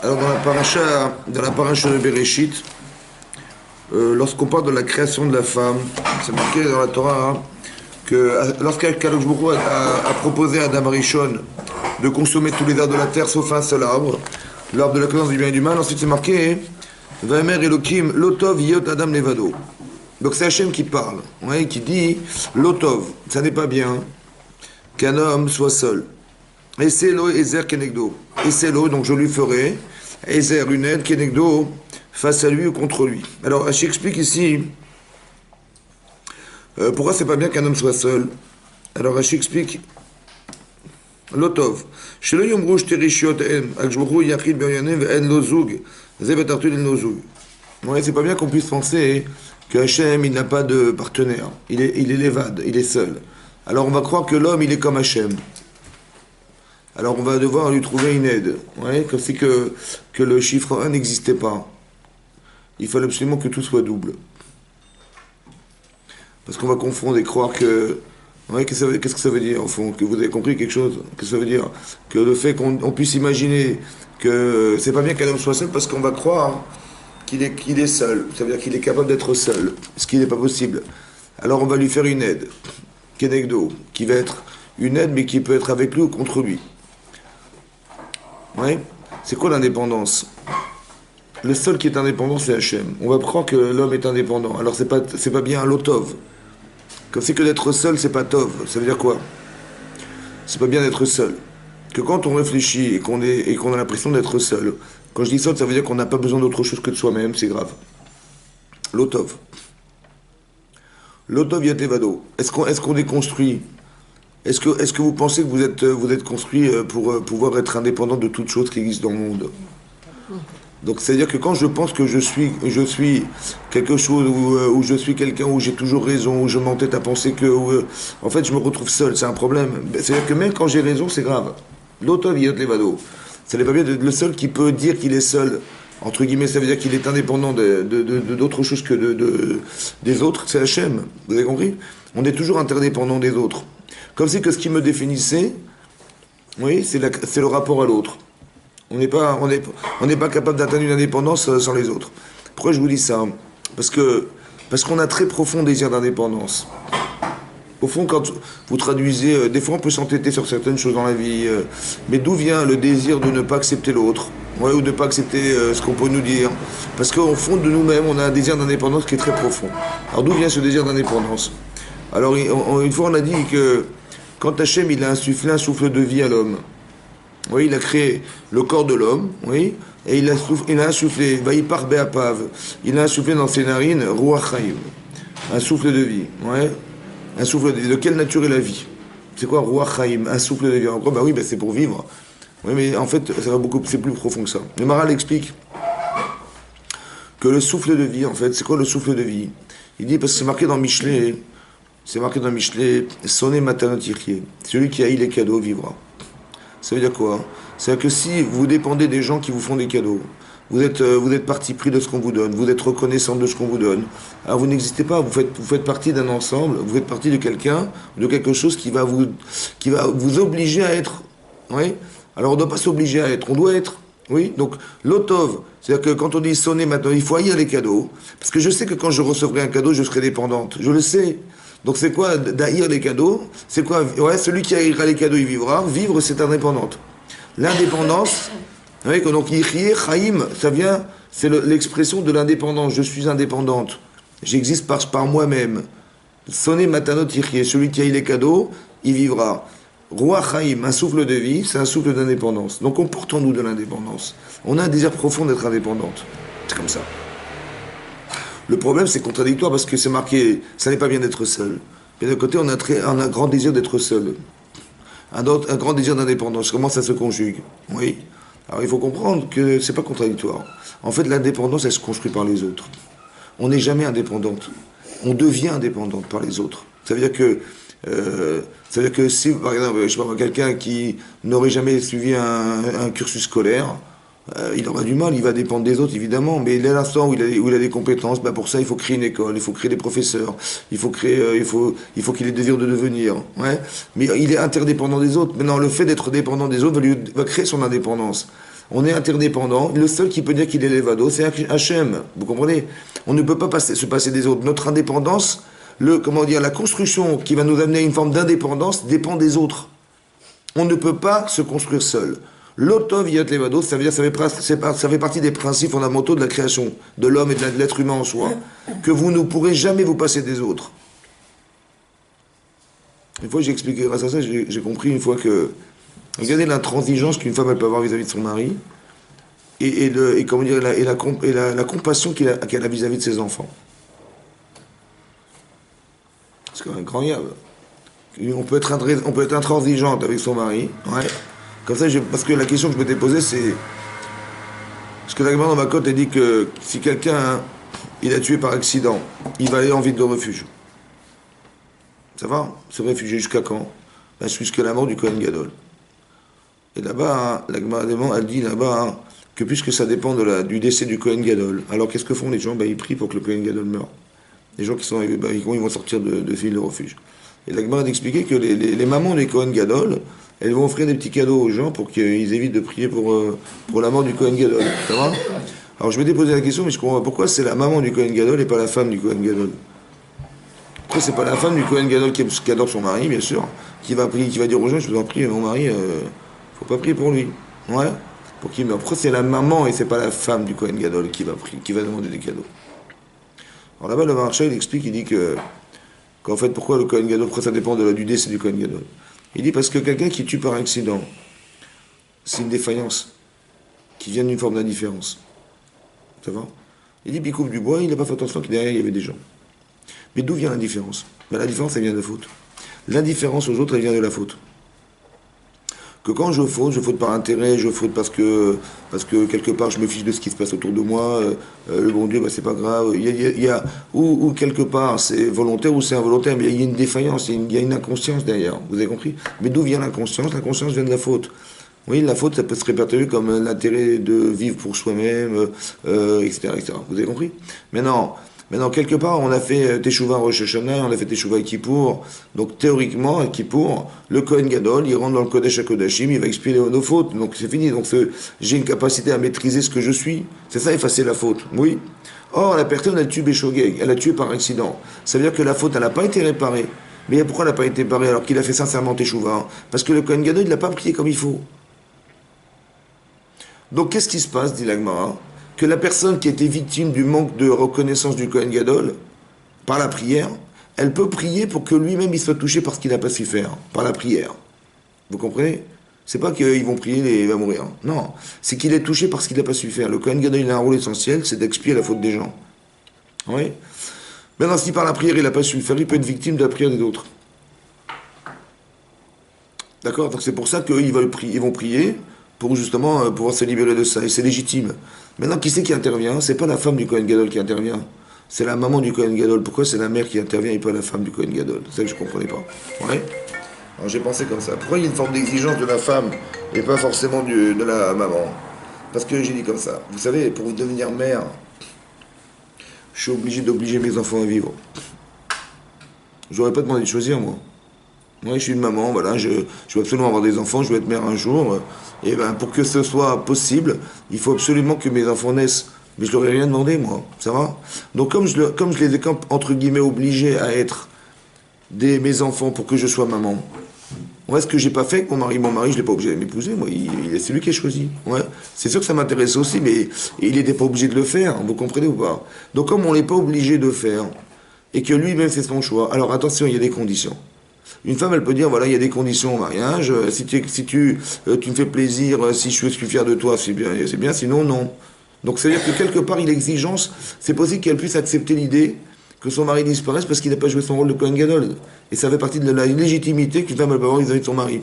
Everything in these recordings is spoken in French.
Alors dans la paracha de Bereshit, lorsqu'on parle de la création de la femme, c'est marqué dans la Torah que lorsqu'Akadosh Baruch Hu a proposé à Adam Arishon de consommer tous les arbres de la terre sauf un seul arbre, l'arbre de la connaissance du bien et du mal, ensuite c'est marqué Vaemer Elokim Lotov Yot Adam Levado. Donc c'est Hachem qui parle, ouais, qui dit Lotov, ça n'est pas bien qu'un homme soit seul. Et c'est l'eau Ezer Kenegdo. Et c'est l'eau, donc je lui ferai Ezer, une aide Kenegdo, face à lui ou contre lui. Alors, Hachi explique ici pourquoi c'est pas bien qu'un homme soit seul. Alors, Hachi explique Lotov. Chez le Yom Rouge Terishiot En, Akjbourou Yachid Beryanev En Lozug, Zevet Artul En Lozug. Ouais, c'est pas bien qu'on puisse penser que Hachem, il n'a pas de partenaire. Il est l'évade, il est seul. Alors, on va croire que l'homme, il est comme Hachem. Alors on va devoir lui trouver une aide. Ouais, comme si que le chiffre 1 n'existait pas. Il fallait absolument que tout soit double. Parce qu'on va confondre et croire que... Ouais, qu'est-ce que ça veut dire, au fond? Que vous avez compris quelque chose? Qu'est-ce que ça veut dire? Que le fait qu'on puisse imaginer que c'est pas bien qu'un homme soit seul parce qu'on va croire qu'il est seul. Ça veut dire qu'il est capable d'être seul. Ce qui n'est pas possible. Alors on va lui faire une aide. Kenegdo. Qui va être une aide mais qui peut être avec lui ou contre lui. Ouais. C'est quoi l'indépendance? Le seul qui est indépendant, c'est Hachem. On va croire que l'homme est indépendant. Alors c'est pas bien un lotov. Comme c'est que d'être seul, c'est pas tov. Ça veut dire quoi? C'est pas bien d'être seul. Que quand on réfléchit et qu'on a l'impression d'être seul, quand je dis seul, ça veut dire qu'on n'a pas besoin d'autre chose que de soi-même, c'est grave. Lotov. Lotov yatevado. Est-ce qu'on est construit? Est-ce que vous pensez que vous êtes construit pour pouvoir être indépendant de toute chose qui existe dans le monde? Donc c'est-à-dire que quand je pense que je suis quelque chose, ou je suis quelqu'un, où j'ai toujours raison, où je m'entête à penser que... en fait, je me retrouve seul, c'est un problème. C'est-à-dire que même quand j'ai raison, c'est grave. L'auto yot levado. Ça n'est pas bien le seul qui peut dire qu'il est seul. Entre guillemets, ça veut dire qu'il est indépendant d'autre chose que des autres. C'est Hachem. Vous avez compris? On est toujours interdépendant des autres. Comme si que ce qui me définissait, oui, c'est le rapport à l'autre. On n'est pas capable d'atteindre une indépendance sans les autres. Pourquoi je vous dis ça? Parce qu'on a très profond désir d'indépendance. Au fond, quand vous traduisez, des fois on peut s'entêter sur certaines choses dans la vie, mais d'où vient le désir de ne pas accepter l'autre, ouais, ou de ne pas accepter ce qu'on peut nous dire? Parce qu'au fond de nous-mêmes, on a un désir d'indépendance qui est très profond. Alors d'où vient ce désir d'indépendance? Alors une fois on a dit que quand Hachem il a insufflé un souffle de vie à l'homme, oui, il a créé le corps de l'homme, oui, et il a insufflé, Vaïpar Be'apav, il a insufflé dans ses narines, Ruach Chaim, un souffle de vie, ouais, un souffle de vie. De quelle nature est la vie? C'est quoi Ruach Chaim, un souffle de vie? En gros, bah oui, bah c'est pour vivre. Oui, mais en fait, c'est plus profond que ça. Le Maral explique que le souffle de vie, en fait, c'est quoi le souffle de vie? Il dit, parce que c'est marqué dans Michelet, Sonné Matanot Yichye, celui qui haït les cadeaux vivra. Ça veut dire quoi? C'est-à-dire que si vous dépendez des gens qui vous font des cadeaux, vous êtes parti pris de ce qu'on vous donne, vous êtes reconnaissant de ce qu'on vous donne, alors vous n'existez pas, vous faites partie d'un ensemble, vous faites partie de quelqu'un, de quelque chose qui va vous obliger à être. Oui? Alors on ne doit pas s'obliger à être, on doit être. Oui? Donc l'otov, c'est-à-dire que quand on dit sonner maintenant, il faut haïr les cadeaux, parce que je sais que quand je recevrai un cadeau, je serai dépendante, je le sais. Donc c'est quoi d'haïr les cadeaux? C'est quoi? Ouais, celui qui haïra les cadeaux, il vivra. Vivre, c'est indépendante. L'indépendance, oui, donc yichye, chaim, ça vient, c'est l'expression de l'indépendance. Je suis indépendante. J'existe par moi-même. Sonné matanot yichye, celui qui haït les cadeaux, il vivra. Roi chaim, un souffle de vie, c'est un souffle d'indépendance. Donc on porte en nous de l'indépendance. On a un désir profond d'être indépendante. C'est comme ça. Le problème, c'est contradictoire parce que c'est marqué, ça n'est pas bien d'être seul. Mais d'un côté, on a un grand désir d'être seul. Un grand désir d'indépendance. Comment ça se conjugue? Oui. Alors il faut comprendre que c'est pas contradictoire. En fait, l'indépendance, elle se construit par les autres. On n'est jamais indépendante. On devient indépendante par les autres. Ça veut dire que si, par exemple, je sais pas, quelqu'un qui n'aurait jamais suivi un cursus scolaire, il aura du mal, il va dépendre des autres évidemment, mais dès l'instant où il a des compétences, bah pour ça il faut créer une école, il faut créer des professeurs, il faut qu'il ait le désir de devenir, ouais. Mais il est interdépendant des autres. Maintenant, le fait d'être dépendant des autres va créer son indépendance. On est interdépendant. Le seul qui peut dire qu'il est l'évado, c'est Hachem. Vous comprenez? On ne peut pas se passer des autres. Notre indépendance, comment dire, la construction qui va nous amener à une forme d'indépendance dépend des autres. On ne peut pas se construire seul. L'Otov Yat Levado, ça veut dire ça fait partie des principes fondamentaux de la création, de l'homme et de l'être humain en soi, que vous ne pourrez jamais vous passer des autres. Une fois j'ai expliqué grâce à ça, j'ai compris une fois que, regardez l'intransigeance qu'une femme elle peut avoir vis-à-vis de son mari, comment dire, la compassion qu'elle a vis-à-vis de ses enfants. C'est quand même incroyable. On peut être intransigeante avec son mari, ouais. Comme ça, parce que la question que je m'étais posée, c'est... Parce que la gamin dans ma côte, elle dit que si quelqu'un, il a tué par accident, il va aller en ville de refuge. Ça va? Se réfugier jusqu'à quand? Ben, jusqu'à la mort du Kohen Gadol. Et là-bas, la Gemara, elle dit là-bas que puisque ça dépend du décès du Kohen Gadol, alors qu'est-ce que font les gens? Ben, ils prient pour que le Kohen Gadol meure. Les gens qui sont arrivés, ben, ils vont sortir de ville de refuge. Et la Gemara a expliqué que les mamans des Kohen Gadol, elles vont offrir des petits cadeaux aux gens pour qu'ils évitent de prier pour la mort du Kohen Gadol. Ça va? Alors je m'étais posé la question, mais je comprends pas pourquoi c'est la maman du Kohen Gadol et pas la femme du Kohen Gadol. Pourquoi c'est pas la femme du Kohen Gadol qui adore son mari, bien sûr, qui va prier, qui va dire aux gens, je vous en prie, mon mari, faut pas prier pour lui. Ouais. Pour qu'il meure. Pourquoi c'est la maman et c'est pas la femme du Kohen Gadol qui va prier, qui va demander des cadeaux? Alors là-bas, le marchand, il explique, il dit qu'en fait, pourquoi le Kohen Gadol, pourquoi ça dépend du décès du Kohen Gadol? Il dit parce que quelqu'un qui tue par accident, c'est une défaillance qui vient d'une forme d'indifférence. Ça va? Il dit, puis il coupe du bois, il n'a pas fait attention que derrière il y avait des gens. Mais d'où vient l'indifférence? Ben, la différence, elle vient de la faute. L'indifférence aux autres, elle vient de la faute. Que quand je faute par intérêt, je faute parce que quelque part je me fiche de ce qui se passe autour de moi, le bon Dieu, ben, c'est pas grave. Ou quelque part c'est volontaire ou c'est involontaire, mais il y a une défaillance, il y a une inconscience derrière, vous avez compris? Mais d'où vient l'inconscience? L'inconscience vient de la faute. Oui, la faute, ça peut se répertorier comme l'intérêt de vivre pour soi-même, etc., etc. Vous avez compris? Maintenant, quelque part, on a fait Teshuvah Rosh Hashanah, on a fait Teshuvah Kippour. Donc, théoriquement, à Kippour, le Kohen Gadol, il rentre dans le Kodesh HaKodashim, il va expier nos fautes. Donc, c'est fini. Donc, j'ai une capacité à maîtriser ce que je suis. C'est ça, effacer la faute. Oui. Or, la personne, elle tue Béchogeg. Elle a tué par accident. Ça veut dire que la faute, elle n'a pas été réparée. Mais pourquoi elle n'a pas été réparée alors qu'il a fait sincèrement Teshuvah? Parce que le Kohen Gadol, il n'a pas prié comme il faut. Donc, qu'est-ce qui se passe, dit l'Agmara? Que la personne qui était victime du manque de reconnaissance du Kohen Gadol, par la prière, elle peut prier pour que lui-même il soit touché par ce qu'il n'a pas su faire, par la prière. Vous comprenez? C'est pas qu'ils vont prier et il va mourir. Non, c'est qu'il est touché par ce qu'il n'a pas su faire. Le Kohen Gadol, il a un rôle essentiel, c'est d'expier la faute des gens. Oui. Maintenant, si par la prière il n'a pas su le faire, il peut être victime de la prière des autres. D'accord? Donc c'est pour ça qu'eux, ils vont prier pour justement pouvoir se libérer de ça. Et c'est légitime. Maintenant, qui c'est qui intervient? C'est pas la femme du Kohen Gadol qui intervient. C'est la maman du Kohen Gadol. Pourquoi c'est la mère qui intervient et pas la femme du Kohen Gadol? C'est ça que je comprenais pas. Ouais. Alors j'ai pensé comme ça. Pourquoi il y a une forme d'exigence de la femme et pas forcément de la maman? Parce que j'ai dit comme ça. Vous savez, pour devenir mère, je suis obligé d'obliger mes enfants à vivre. J'aurais pas demandé de choisir, moi. Moi, je suis une maman, voilà, je veux absolument avoir des enfants, je veux être mère un jour. Et ben, pour que ce soit possible, il faut absolument que mes enfants naissent. Mais je leur ai rien demandé, moi, ça va? Donc, comme je les ai, entre guillemets, obligés à être mes enfants pour que je sois maman, ouais, ce que j'ai pas fait avec mon mari, je l'ai pas obligé de m'épouser, moi, c'est lui qui a choisi. Ouais. C'est sûr que ça m'intéresse aussi, mais il n'était pas obligé de le faire, vous comprenez ou pas? Donc, comme on n'est pas obligé de faire, et que lui-même fait son choix, alors attention, il y a des conditions. Une femme, elle peut dire, voilà, il y a des conditions au mariage, si tu me fais plaisir, si je suis fier de toi, c'est bien, sinon, non. Donc, c'est-à-dire que quelque part, il y a l'exigence, c'est possible qu'elle puisse accepter l'idée que son mari disparaisse parce qu'il n'a pas joué son rôle de Kohen Gadol. Et ça fait partie de la légitimité qu'une femme, elle peut avoir vis-à-vis de son mari.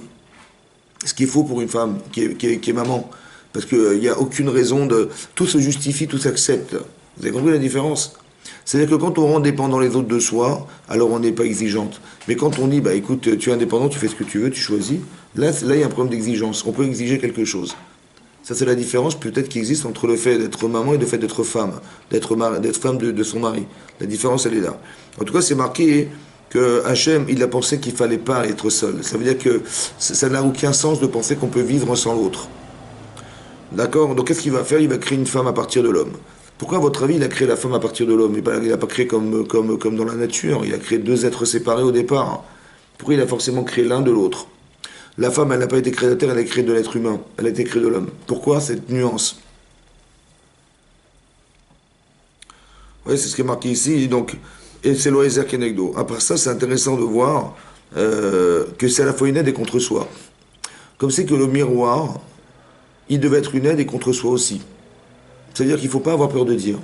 Ce qu'il faut pour une femme qui est maman. Parce qu'il n'y a aucune raison de... Tout se justifie, tout s'accepte. Vous avez compris la différence? C'est-à-dire que quand on rend dépendant les autres de soi, alors on n'est pas exigeante. Mais quand on dit, bah écoute, tu es indépendant, tu fais ce que tu veux, tu choisis, là il y a un problème d'exigence. On peut exiger quelque chose. Ça, c'est la différence peut-être qui existe entre le fait d'être maman et le fait d'être femme. D'être femme de son mari. La différence, elle est là. En tout cas, c'est marqué que Hachem, il a pensé qu'il ne fallait pas être seul. Ça veut dire que ça n'a aucun sens de penser qu'on peut vivre sans l'autre. D'accord? Donc qu'est-ce qu'il va faire? Il va créer une femme à partir de l'homme. Pourquoi, à votre avis, il a créé la femme à partir de l'homme? Il n'a pas créé comme dans la nature. Il a créé deux êtres séparés au départ. Pourquoi il a forcément créé l'un de l'autre? La femme, elle n'a pas été créée de la terre, elle a été créée de l'être humain. Elle a été créée de l'homme. Pourquoi cette nuance? Oui, c'est ce qui est marqué ici. Donc, et c'est l'Oézer Kenegdo. Après ça, c'est intéressant de voir que c'est à la fois une aide et contre soi. Comme c'est que le miroir, il devait être une aide et contre soi aussi. C'est-à-dire qu'il ne faut pas avoir peur de dire.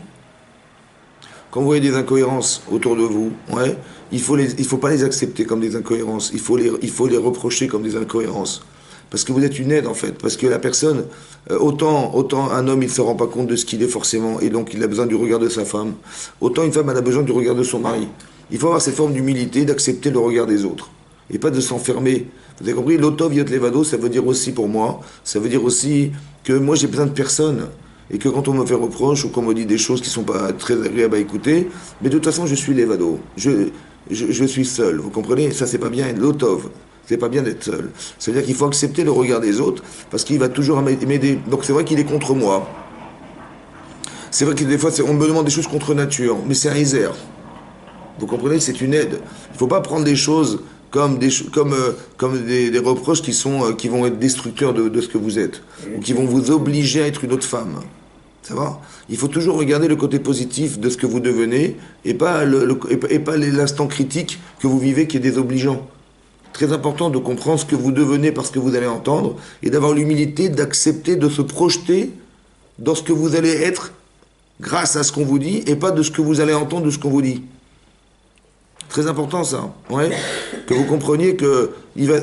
Quand vous voyez des incohérences autour de vous, ouais, il faut pas les accepter comme des incohérences. Il faut les reprocher comme des incohérences. Parce que vous êtes une aide en fait. Parce que la personne, autant un homme il ne se rend pas compte de ce qu'il est forcément, et donc il a besoin du regard de sa femme, autant une femme elle a besoin du regard de son mari. Il faut avoir cette forme d'humilité, d'accepter le regard des autres. Et pas de s'enfermer. Vous avez compris, l'otov yot levado, ça veut dire aussi pour moi, ça veut dire aussi que moi j'ai besoin de personne. Et que quand on me fait reproche ou qu'on me dit des choses qui ne sont pas très agréables à écouter, mais de toute façon je suis levado. Je suis seul. Vous comprenez? Ça c'est pas bien, l'otov. C'est pas bien d'être seul. C'est-à-dire qu'il faut accepter le regard des autres, parce qu'il va toujours m'aider. Donc c'est vrai qu'il est contre moi. C'est vrai que des fois on me demande des choses contre nature, mais c'est un Ézer. Vous comprenez? C'est une aide. Il ne faut pas prendre des choses comme des reproches qui vont être destructeurs de ce que vous êtes, ou qui vont vous obliger à être une autre femme. Ça va? Il faut toujours regarder le côté positif de ce que vous devenez, et pas l'instant critique que vous vivez qui est désobligeant. Très important de comprendre ce que vous devenez parce que vous allez entendre, et d'avoir l'humilité d'accepter de se projeter dans ce que vous allez être grâce à ce qu'on vous dit, et pas de ce que vous allez entendre de ce qu'on vous dit. Très important ça, ouais. Que vous compreniez que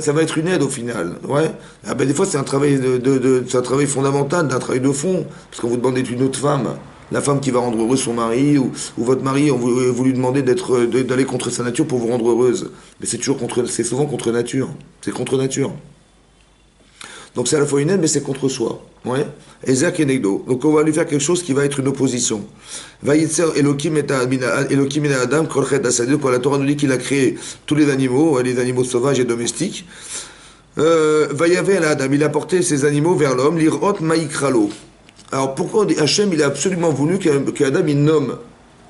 ça va être une aide au final, ouais. Ah ben des fois c'est un travail c'est un travail fondamental, un travail de fond, parce qu'on vous demande d'être une autre femme, la femme qui va rendre heureux son mari, ou votre mari, vous lui demandez d'aller contre sa nature pour vous rendre heureuse, mais c'est souvent contre nature, c'est contre nature. Donc c'est à la fois une aide, mais c'est contre soi. Ouais. Ezer Kenegdo. Donc on va lui faire quelque chose qui va être une opposition. Vayitzer Elohim et Adam, Kolchet Asadir, quand la Torah nous dit qu'il a créé tous les animaux sauvages et domestiques. Vayavé à Adam, il a porté ces animaux vers l'homme, l'irot maïkralo. Alors pourquoi Hachem, il a absolument voulu qu'Adam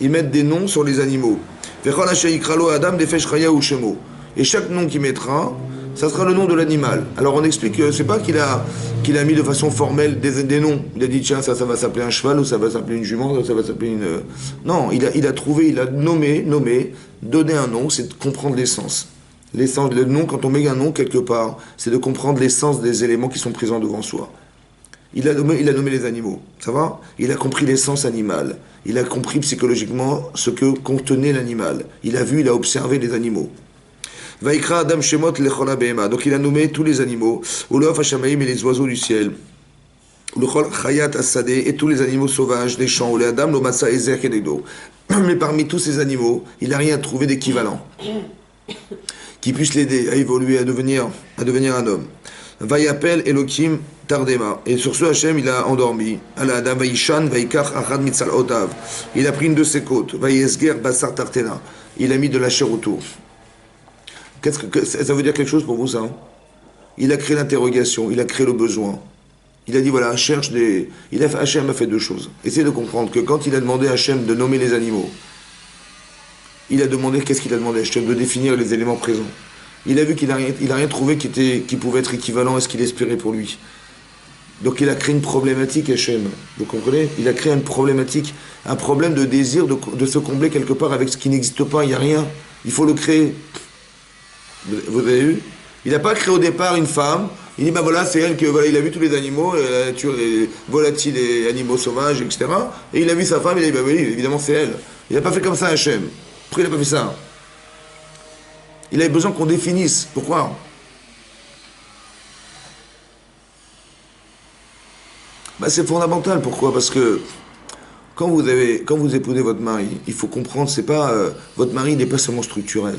il mette des noms sur les animaux. Vechol Hachem ikralo Adam, defesh chaya ou shemo. Et chaque nom qu'il mettra, ça sera le nom de l'animal. Alors on explique que c'est pas qu'il a mis de façon formelle des noms. Il a dit tiens ça va s'appeler un cheval, ou ça va s'appeler une jument, ça va s'appeler une... Non, il a trouvé, il a nommé, donné un nom, c'est de comprendre l'essence. L'essence, le nom, quand on met un nom quelque part, c'est de comprendre l'essence des éléments qui sont présents devant soi. Il a nommé les animaux, ça va? Il a compris l'essence animale. Il a compris psychologiquement ce que contenait l'animal. Il a vu, il a observé les animaux. Vaikra Adam Shemot Lechol Behema. Donc il a nommé tous les animaux, Ulof Hashamaim et les oiseaux du ciel, Ulechol Chayat Asadeh et tous les animaux sauvages des champs, Ule Adam Lomasa Ezer Kenegdo. Mais parmi tous ces animaux, il n'a rien trouvé d'équivalent qui puisse l'aider à évoluer, à devenir un homme. Vayapel Elohim Tardema. Et sur ce, Hachem, il a endormi. Ala Adam Vaishan Vaikach Achad Mitzal Otav. Il a pris une de ses côtes. Vayesger Basar Tartena. Il a mis de la chair autour. Qu'est-ce que ça veut dire quelque chose pour vous, ça? Il a créé l'interrogation, il a créé le besoin. Il a dit, voilà, Hachem a fait deux choses. Essayez de comprendre que quand il a demandé à Hachem de nommer les animaux, qu'est-ce qu'il a demandé à Hachem? De définir les éléments présents. Il a vu qu'il n'a rien trouvé qui pouvait être équivalent à ce qu'il espérait pour lui. Donc il a créé une problématique, Hachem. Vous comprenez? Il a créé une problématique, un problème de désir de se combler quelque part avec ce qui n'existe pas, il n'y a rien. Il faut le créer. Vous avez vu? Il n'a pas créé au départ une femme. Il dit, ben voilà, c'est elle il a vu tous les animaux, la nature, les volatiles, les animaux sauvages, etc. Et il a vu sa femme, il a dit, ben oui, évidemment, c'est elle. Il n'a pas fait comme ça, Hachem. Pourquoi il n'a pas fait ça? Il avait besoin qu'on définisse. Pourquoi? Ben, c'est fondamental. Pourquoi? Parce que quand vous épousez votre mari, il faut comprendre, c'est pas votre mari n'est pas seulement structurel.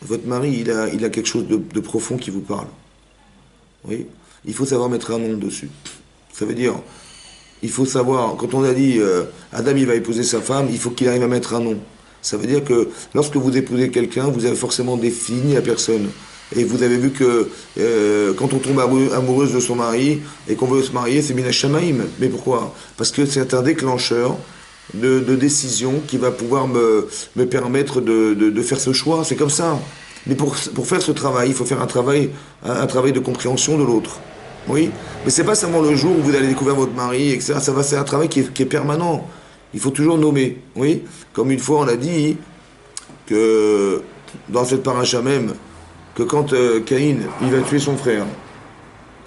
Votre mari, il a quelque chose de profond qui vous parle. Oui. Il faut savoir mettre un nom dessus. Ça veut dire, il faut savoir, quand on a dit Adam il va épouser sa femme, il faut qu'il arrive à mettre un nom. Ça veut dire que lorsque vous épousez quelqu'un, vous avez forcément défini la personne. Et vous avez vu que quand on tombe amoureuse de son mari et qu'on veut se marier, c'est Mina Shamaim. Mais pourquoi? Parce que c'est un déclencheur de décision qui va pouvoir me permettre de faire ce choix. C'est comme ça. Mais pour faire ce travail, il faut faire un travail de compréhension de l'autre. Oui, mais c'est pas seulement le jour où vous allez découvrir votre mari, etc. C'est un travail qui est permanent. Il faut toujours nommer. Oui, comme une fois on a dit que dans cette paracha même, que quand Caïn il va tuer son frère,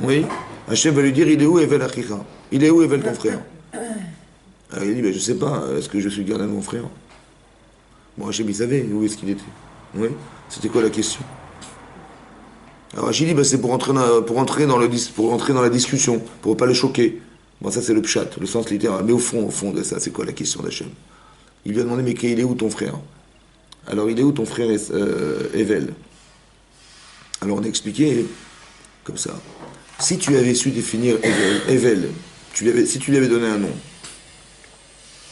oui, Hachem va lui dire il est où Evel Achicha? Il est où Evel ton frère? Alors il dit ben, je sais pas, est-ce que je suis le gardien de mon frère? Bon, Hachem il savait où est-ce qu'il était. Oui, c'était quoi la question? Alors Rachid dit, bah, c'est pour entrer dans la discussion, pour ne pas le choquer. Bon, ça c'est le pshat, le sens littéral. Mais au fond de ça, c'est quoi la question d'Hachem? Il lui a demandé, mais il est où ton frère? Alors il est où ton frère Evel? Alors on a expliqué comme ça. Si tu avais su définir Evel, si tu lui avais donné un nom,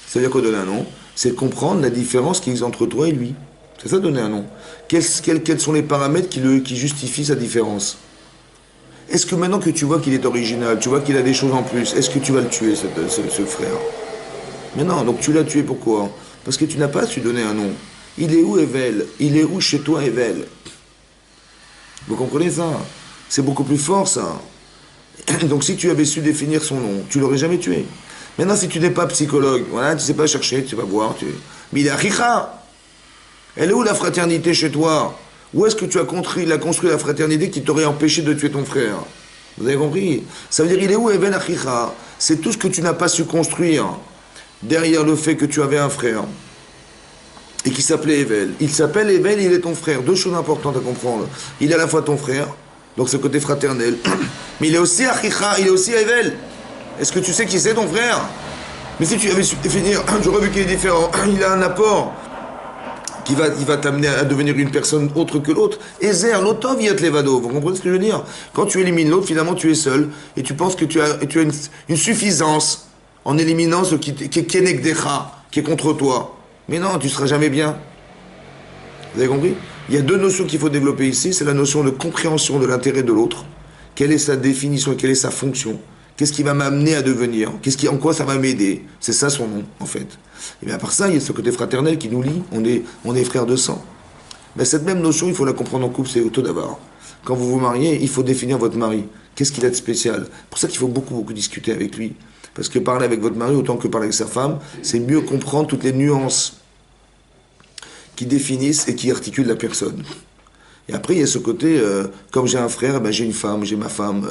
ça veut dire quoi donner un nom? C'est comprendre la différence qui existe entre toi et lui. C'est ça donner un nom. Quels sont les paramètres qui justifient sa différence? Est-ce que maintenant que tu vois qu'il est original, tu vois qu'il a des choses en plus, est-ce que tu vas le tuer, ce frère? Mais non, donc tu l'as tué pourquoi? Parce que tu n'as pas su donner un nom. Il est où Evel? Il est où chez toi Evel? Vous comprenez ça? C'est beaucoup plus fort ça. Donc si tu avais su définir son nom, tu l'aurais jamais tué. Maintenant si tu n'es pas psychologue, voilà, tu ne sais pas chercher, tu sais pas voir, mais il est achicha. Elle est où la fraternité chez toi? Où est-ce que tu as construit la fraternité qui t'aurait empêché de tuer ton frère? Vous avez compris? Ça veut dire, il est où Even Achicha? C'est tout ce que tu n'as pas su construire derrière le fait que tu avais un frère et qui s'appelait Evel. Il s'appelle Evel, il est ton frère. Deux choses importantes à comprendre. Il est à la fois ton frère, donc ce côté fraternel, mais il est aussi Achicha, il est aussi Evel. Est-ce que tu sais qui c'est ton frère? Mais si tu avais su définir, j'aurais vu qu'il est différent, il a un apport il va t'amener à devenir une personne autre que l'autre. Ezer, l'otov yat levado. Vous comprenez ce que je veux dire? Quand tu élimines l'autre, finalement tu es seul et tu penses que tu as une suffisance en éliminant ce qui est kenegdecha, qui est contre toi. Mais non, tu ne seras jamais bien. Vous avez compris? Il y a deux notions qu'il faut développer ici. C'est la notion de compréhension de l'intérêt de l'autre. Quelle est sa définition et quelle est sa fonction? Qu'est-ce qui va m'amener à devenir? En quoi ça va m'aider? C'est ça son nom, en fait. Et bien à part ça, il y a ce côté fraternel qui nous lie. On est frères de sang. Mais cette même notion, il faut la comprendre en couple, c'est au tout d'abord. Quand vous vous mariez, il faut définir votre mari. Qu'est-ce qu'il a de spécial? C'est pour ça qu'il faut beaucoup discuter avec lui. Parce que parler avec votre mari, autant que parler avec sa femme, c'est mieux comprendre toutes les nuances qui définissent et qui articulent la personne. Et après, il y a ce côté, comme j'ai un frère, ben, j'ai une femme, j'ai ma femme.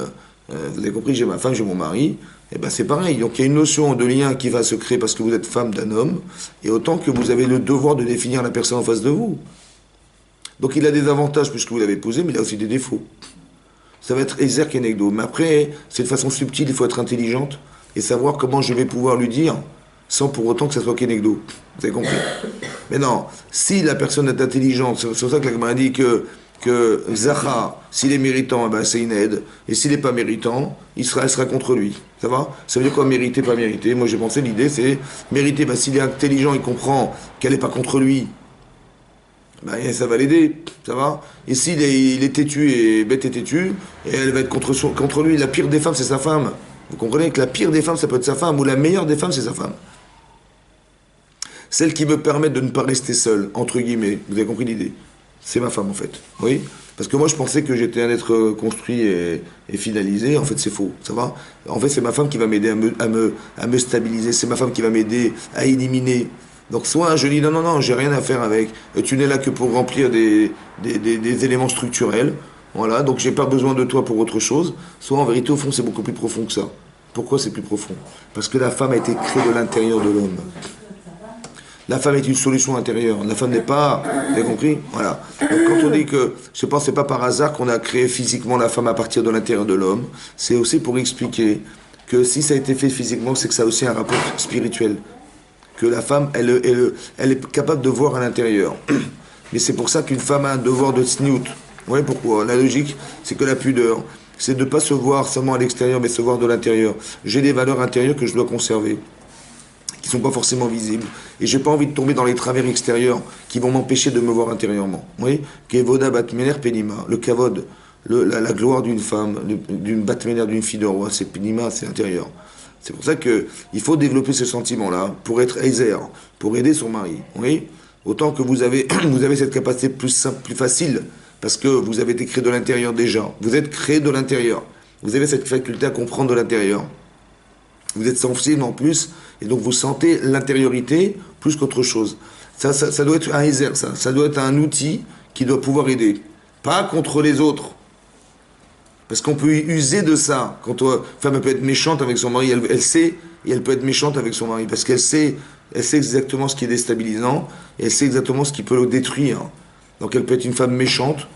Vous avez compris, j'ai ma femme, j'ai mon mari. Et ben c'est pareil. Donc il y a une notion de lien qui va se créer parce que vous êtes femme d'un homme, et autant que vous avez le devoir de définir la personne en face de vous. Donc il a des avantages puisque vous l'avez épousé, mais il a aussi des défauts. Ça va être Ezer Kenegdo. Mais après, c'est de façon subtile, il faut être intelligente et savoir comment je vais pouvoir lui dire sans pour autant que ça soit Kenegdo. Vous avez compris? Mais non, si la personne est intelligente, c'est pour ça que la Gemara dit que Zacha, s'il est méritant, eh ben c'est une aide. Et s'il n'est pas méritant, elle sera contre lui. Ça va? Ça veut dire quoi mériter, pas mériter? Moi j'ai pensé, l'idée c'est mériter. Ben, s'il est intelligent, il comprend qu'elle n'est pas contre lui. Ben, ça va l'aider. Ça va? Et s'il est têtu et bête et têtu, et elle va être contre lui. La pire des femmes, c'est sa femme. Vous comprenez que la pire des femmes, ça peut être sa femme. Ou la meilleure des femmes, c'est sa femme. Celle qui me permet de ne pas rester seul, entre guillemets. Vous avez compris l'idée? C'est ma femme en fait, oui. Parce que moi je pensais que j'étais un être construit et finalisé, en fait c'est faux, ça va? En fait c'est ma femme qui va m'aider à me stabiliser, c'est ma femme qui va m'aider à éliminer. Donc soit je dis non, j'ai rien à faire avec, tu n'es là que pour remplir des éléments structurels, voilà, donc j'ai pas besoin de toi pour autre chose, soit en vérité au fond c'est beaucoup plus profond que ça. Pourquoi c'est plus profond? Parce que la femme a été créée de l'intérieur de l'homme. La femme est une solution intérieure. La femme n'est pas... Vous avez compris? Voilà. Donc quand on dit que... Je pense que ce n'est pas par hasard qu'on a créé physiquement la femme à partir de l'intérieur de l'homme. C'est aussi pour expliquer que si ça a été fait physiquement, c'est que ça a aussi un rapport spirituel. Que la femme, elle est capable de voir à l'intérieur. Mais c'est pour ça qu'une femme a un devoir de sniout. Vous voyez pourquoi? La logique, c'est que la pudeur, c'est de ne pas se voir seulement à l'extérieur, mais se voir de l'intérieur. J'ai des valeurs intérieures que je dois conserver, qui ne sont pas forcément visibles. Et j'ai pas envie de tomber dans les travers extérieurs qui vont m'empêcher de me voir intérieurement. Vous voyez? Kevoda batmener penima, le kavod, la gloire d'une femme, d'une batmener, d'une fille de roi, c'est penima, c'est intérieur. C'est pour ça qu'il faut développer ce sentiment-là pour être aiser, pour aider son mari. Oui, autant que vous avez, vous avez cette capacité plus simple, plus facile, parce que vous avez été créé de l'intérieur déjà. Vous êtes créé de l'intérieur. Vous avez cette faculté à comprendre de l'intérieur. Vous êtes sensible en plus, et donc vous sentez l'intériorité plus qu'autre chose. Ça doit être un aiser, ça doit être un outil qui doit pouvoir aider. Pas contre les autres. Parce qu'on peut user de ça. Quand une femme peut être méchante avec son mari, elle sait, et elle peut être méchante avec son mari, parce qu'elle sait exactement ce qui est déstabilisant, et elle sait exactement ce qui peut le détruire. Donc elle peut être une femme méchante,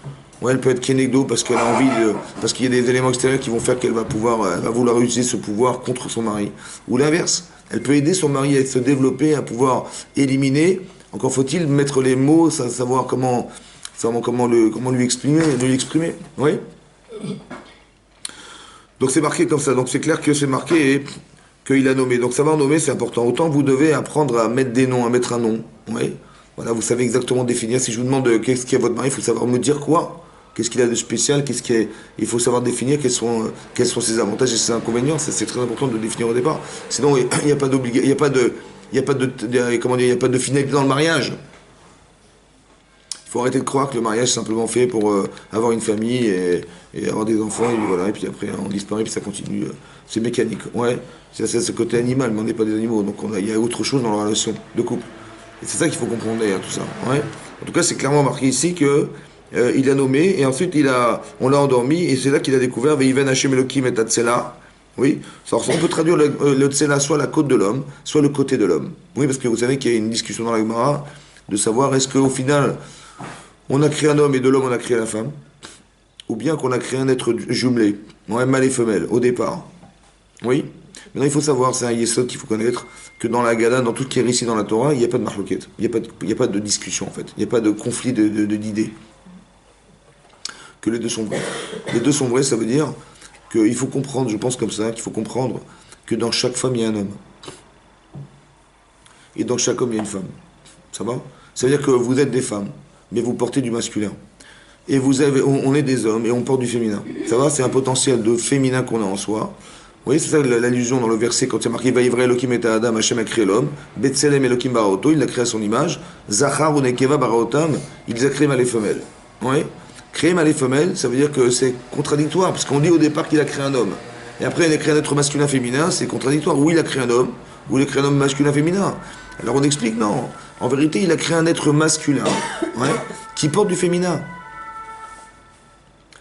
ou elle peut être kenegdo parce qu'elle a envie parce qu'il y a des éléments extérieurs qui vont faire qu'elle va vouloir utiliser ce pouvoir contre son mari. Ou l'inverse. Elle peut aider son mari à se développer, à pouvoir éliminer. Encore faut-il mettre les mots, savoir comment lui exprimer. Oui? Donc c'est marqué comme ça, donc c'est clair que c'est marqué et qu'il a nommé. Donc savoir nommer, c'est important. Autant vous devez apprendre à mettre des noms, à mettre un nom. Oui. Voilà, vous savez exactement définir. Si je vous demande qu'est-ce qu'il y a votre mari, il faut savoir me dire quoi. Qu'est-ce qu'il a de spécial, il faut savoir définir quels sont ses avantages et ses inconvénients. C'est très important de le définir au départ. Sinon, il n'y a pas d'obligation, il n'y a pas de finalité dans le mariage. Il faut arrêter de croire que le mariage est simplement fait pour avoir une famille et avoir des enfants, et voilà, et puis après on disparaît, puis ça continue. C'est mécanique. Ouais, c'est ce côté animal, mais on n'est pas des animaux, donc il y a autre chose dans la relation de couple. Et c'est ça qu'il faut comprendre derrière tout ça. Ouais. En tout cas, c'est clairement marqué ici que il a nommé, et ensuite on l'a endormi, et c'est là qu'il a découvert Veiven Hashem Elokim et Tatsela. Oui, alors, on peut traduire le Tsela soit la côte de l'homme, soit le côté de l'homme. Oui, parce que vous savez qu'il y a une discussion dans la Gemara de savoir est-ce qu'au final on a créé un homme et de l'homme on a créé la femme, ou bien qu'on a créé un être jumelé, ouais, mâle et femelle, au départ. Oui. Maintenant, il faut savoir, c'est un yesod qu'il faut connaître, que dans la Gada, dans tout ce qui est ici dans la Torah, il n'y a pas de marloquette. Il n'y a pas de discussion, en fait. Il n'y a pas de conflit d'idées. Que les deux sont vrais. Les deux sont vrais, ça veut dire qu'il faut comprendre, je pense comme ça, qu'il faut comprendre que dans chaque femme, il y a un homme. Et dans chaque homme, il y a une femme. Ça va? Ça veut dire que vous êtes des femmes, mais vous portez du masculin. Et on est des hommes et on porte du féminin. Ça va? C'est un potentiel de féminin qu'on a en soi. Vous voyez, c'est ça l'allusion dans le verset quand il y a marqué Vaïvra Elohim et Adam, Hachem a créé l'homme, Betselem Elohim Baraoto, il l'a créé à son image, Zachar ou Nekeva Baraotam, il les a créés mâles et femelles. Vous voyez? Créer mâle et femelle, ça veut dire que c'est contradictoire, parce qu'on dit au départ qu'il a créé un homme. Et après, il a créé un être masculin-féminin, c'est contradictoire. Ou il a créé un homme, ou il a créé un homme masculin-féminin. Alors on explique, non. En vérité, il a créé un être masculin, ouais, qui porte du féminin.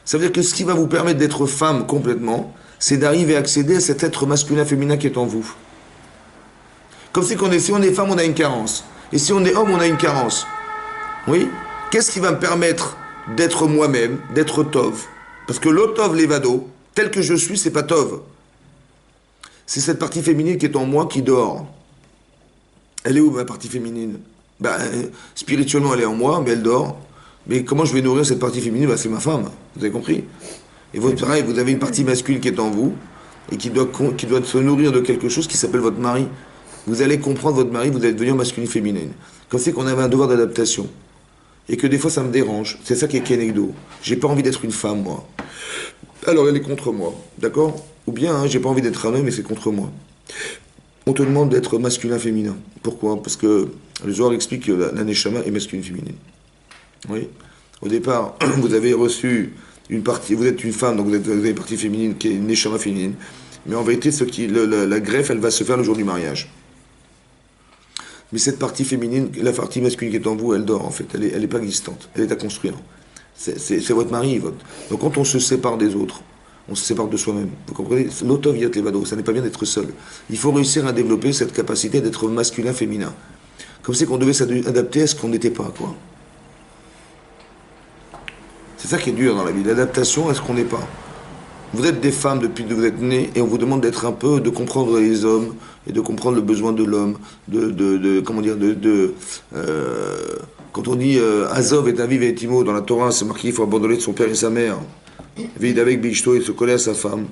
Ça veut dire que ce qui va vous permettre d'être femme complètement, c'est d'arriver à accéder à cet être masculin-féminin qui est en vous. Comme si on est femme, on a une carence. Et si on est homme, on a une carence. Oui? Qu'est-ce qui va me permettre d'être moi-même, d'être Tov? Parce que l'Otov Levado, tel que je suis, c'est pas Tov. C'est cette partie féminine qui est en moi qui dort. Elle est où, ma partie féminine? Spirituellement, elle est en moi, mais elle dort. Mais comment je vais nourrir cette partie féminine? C'est ma femme. Vous avez compris? Et pareil, vous avez une partie masculine qui est en vous et qui doit se nourrir de quelque chose qui s'appelle votre mari. Vous allez comprendre votre mari, vous allez devenir masculine-féminine. Comme c'est qu'on avait un devoir d'adaptation. Et que des fois ça me dérange. C'est ça qui est kenegdo. J'ai pas envie d'être une femme, moi. Alors elle est contre moi. D'accord? Ou bien, j'ai pas envie d'être un homme et c'est contre moi. On te demande d'être masculin-féminin. Pourquoi? Parce que le Zohar explique que la neshama est masculine-féminine. Oui. Au départ, vous avez reçu une partie, vous êtes une femme, donc vous avez une partie féminine qui est une neshama féminine. Mais en vérité, la greffe, elle va se faire le jour du mariage. Mais cette partie féminine, la partie masculine qui est en vous, elle dort en fait. Elle est pas existante. Elle est à construire. C'est votre mari. Donc quand on se sépare des autres, on se sépare de soi-même. Vous comprenez? L'otov yat levado. Ça n'est pas bien d'être seul. Il faut réussir à développer cette capacité d'être masculin-féminin. Comme c'est qu'on devait s'adapter à ce qu'on n'était pas, quoi. C'est ça qui est dur dans la vie. L'adaptation à ce qu'on n'est pas. Vous êtes des femmes depuis que vous êtes nés et on vous demande d'être un peu, de comprendre les hommes et de comprendre le besoin de l'homme, quand on dit Azov est un vive et Timo dans la Torah, c'est marqué il faut abandonner de son père et sa mère. Vide avec Bishto et se coller à sa femme.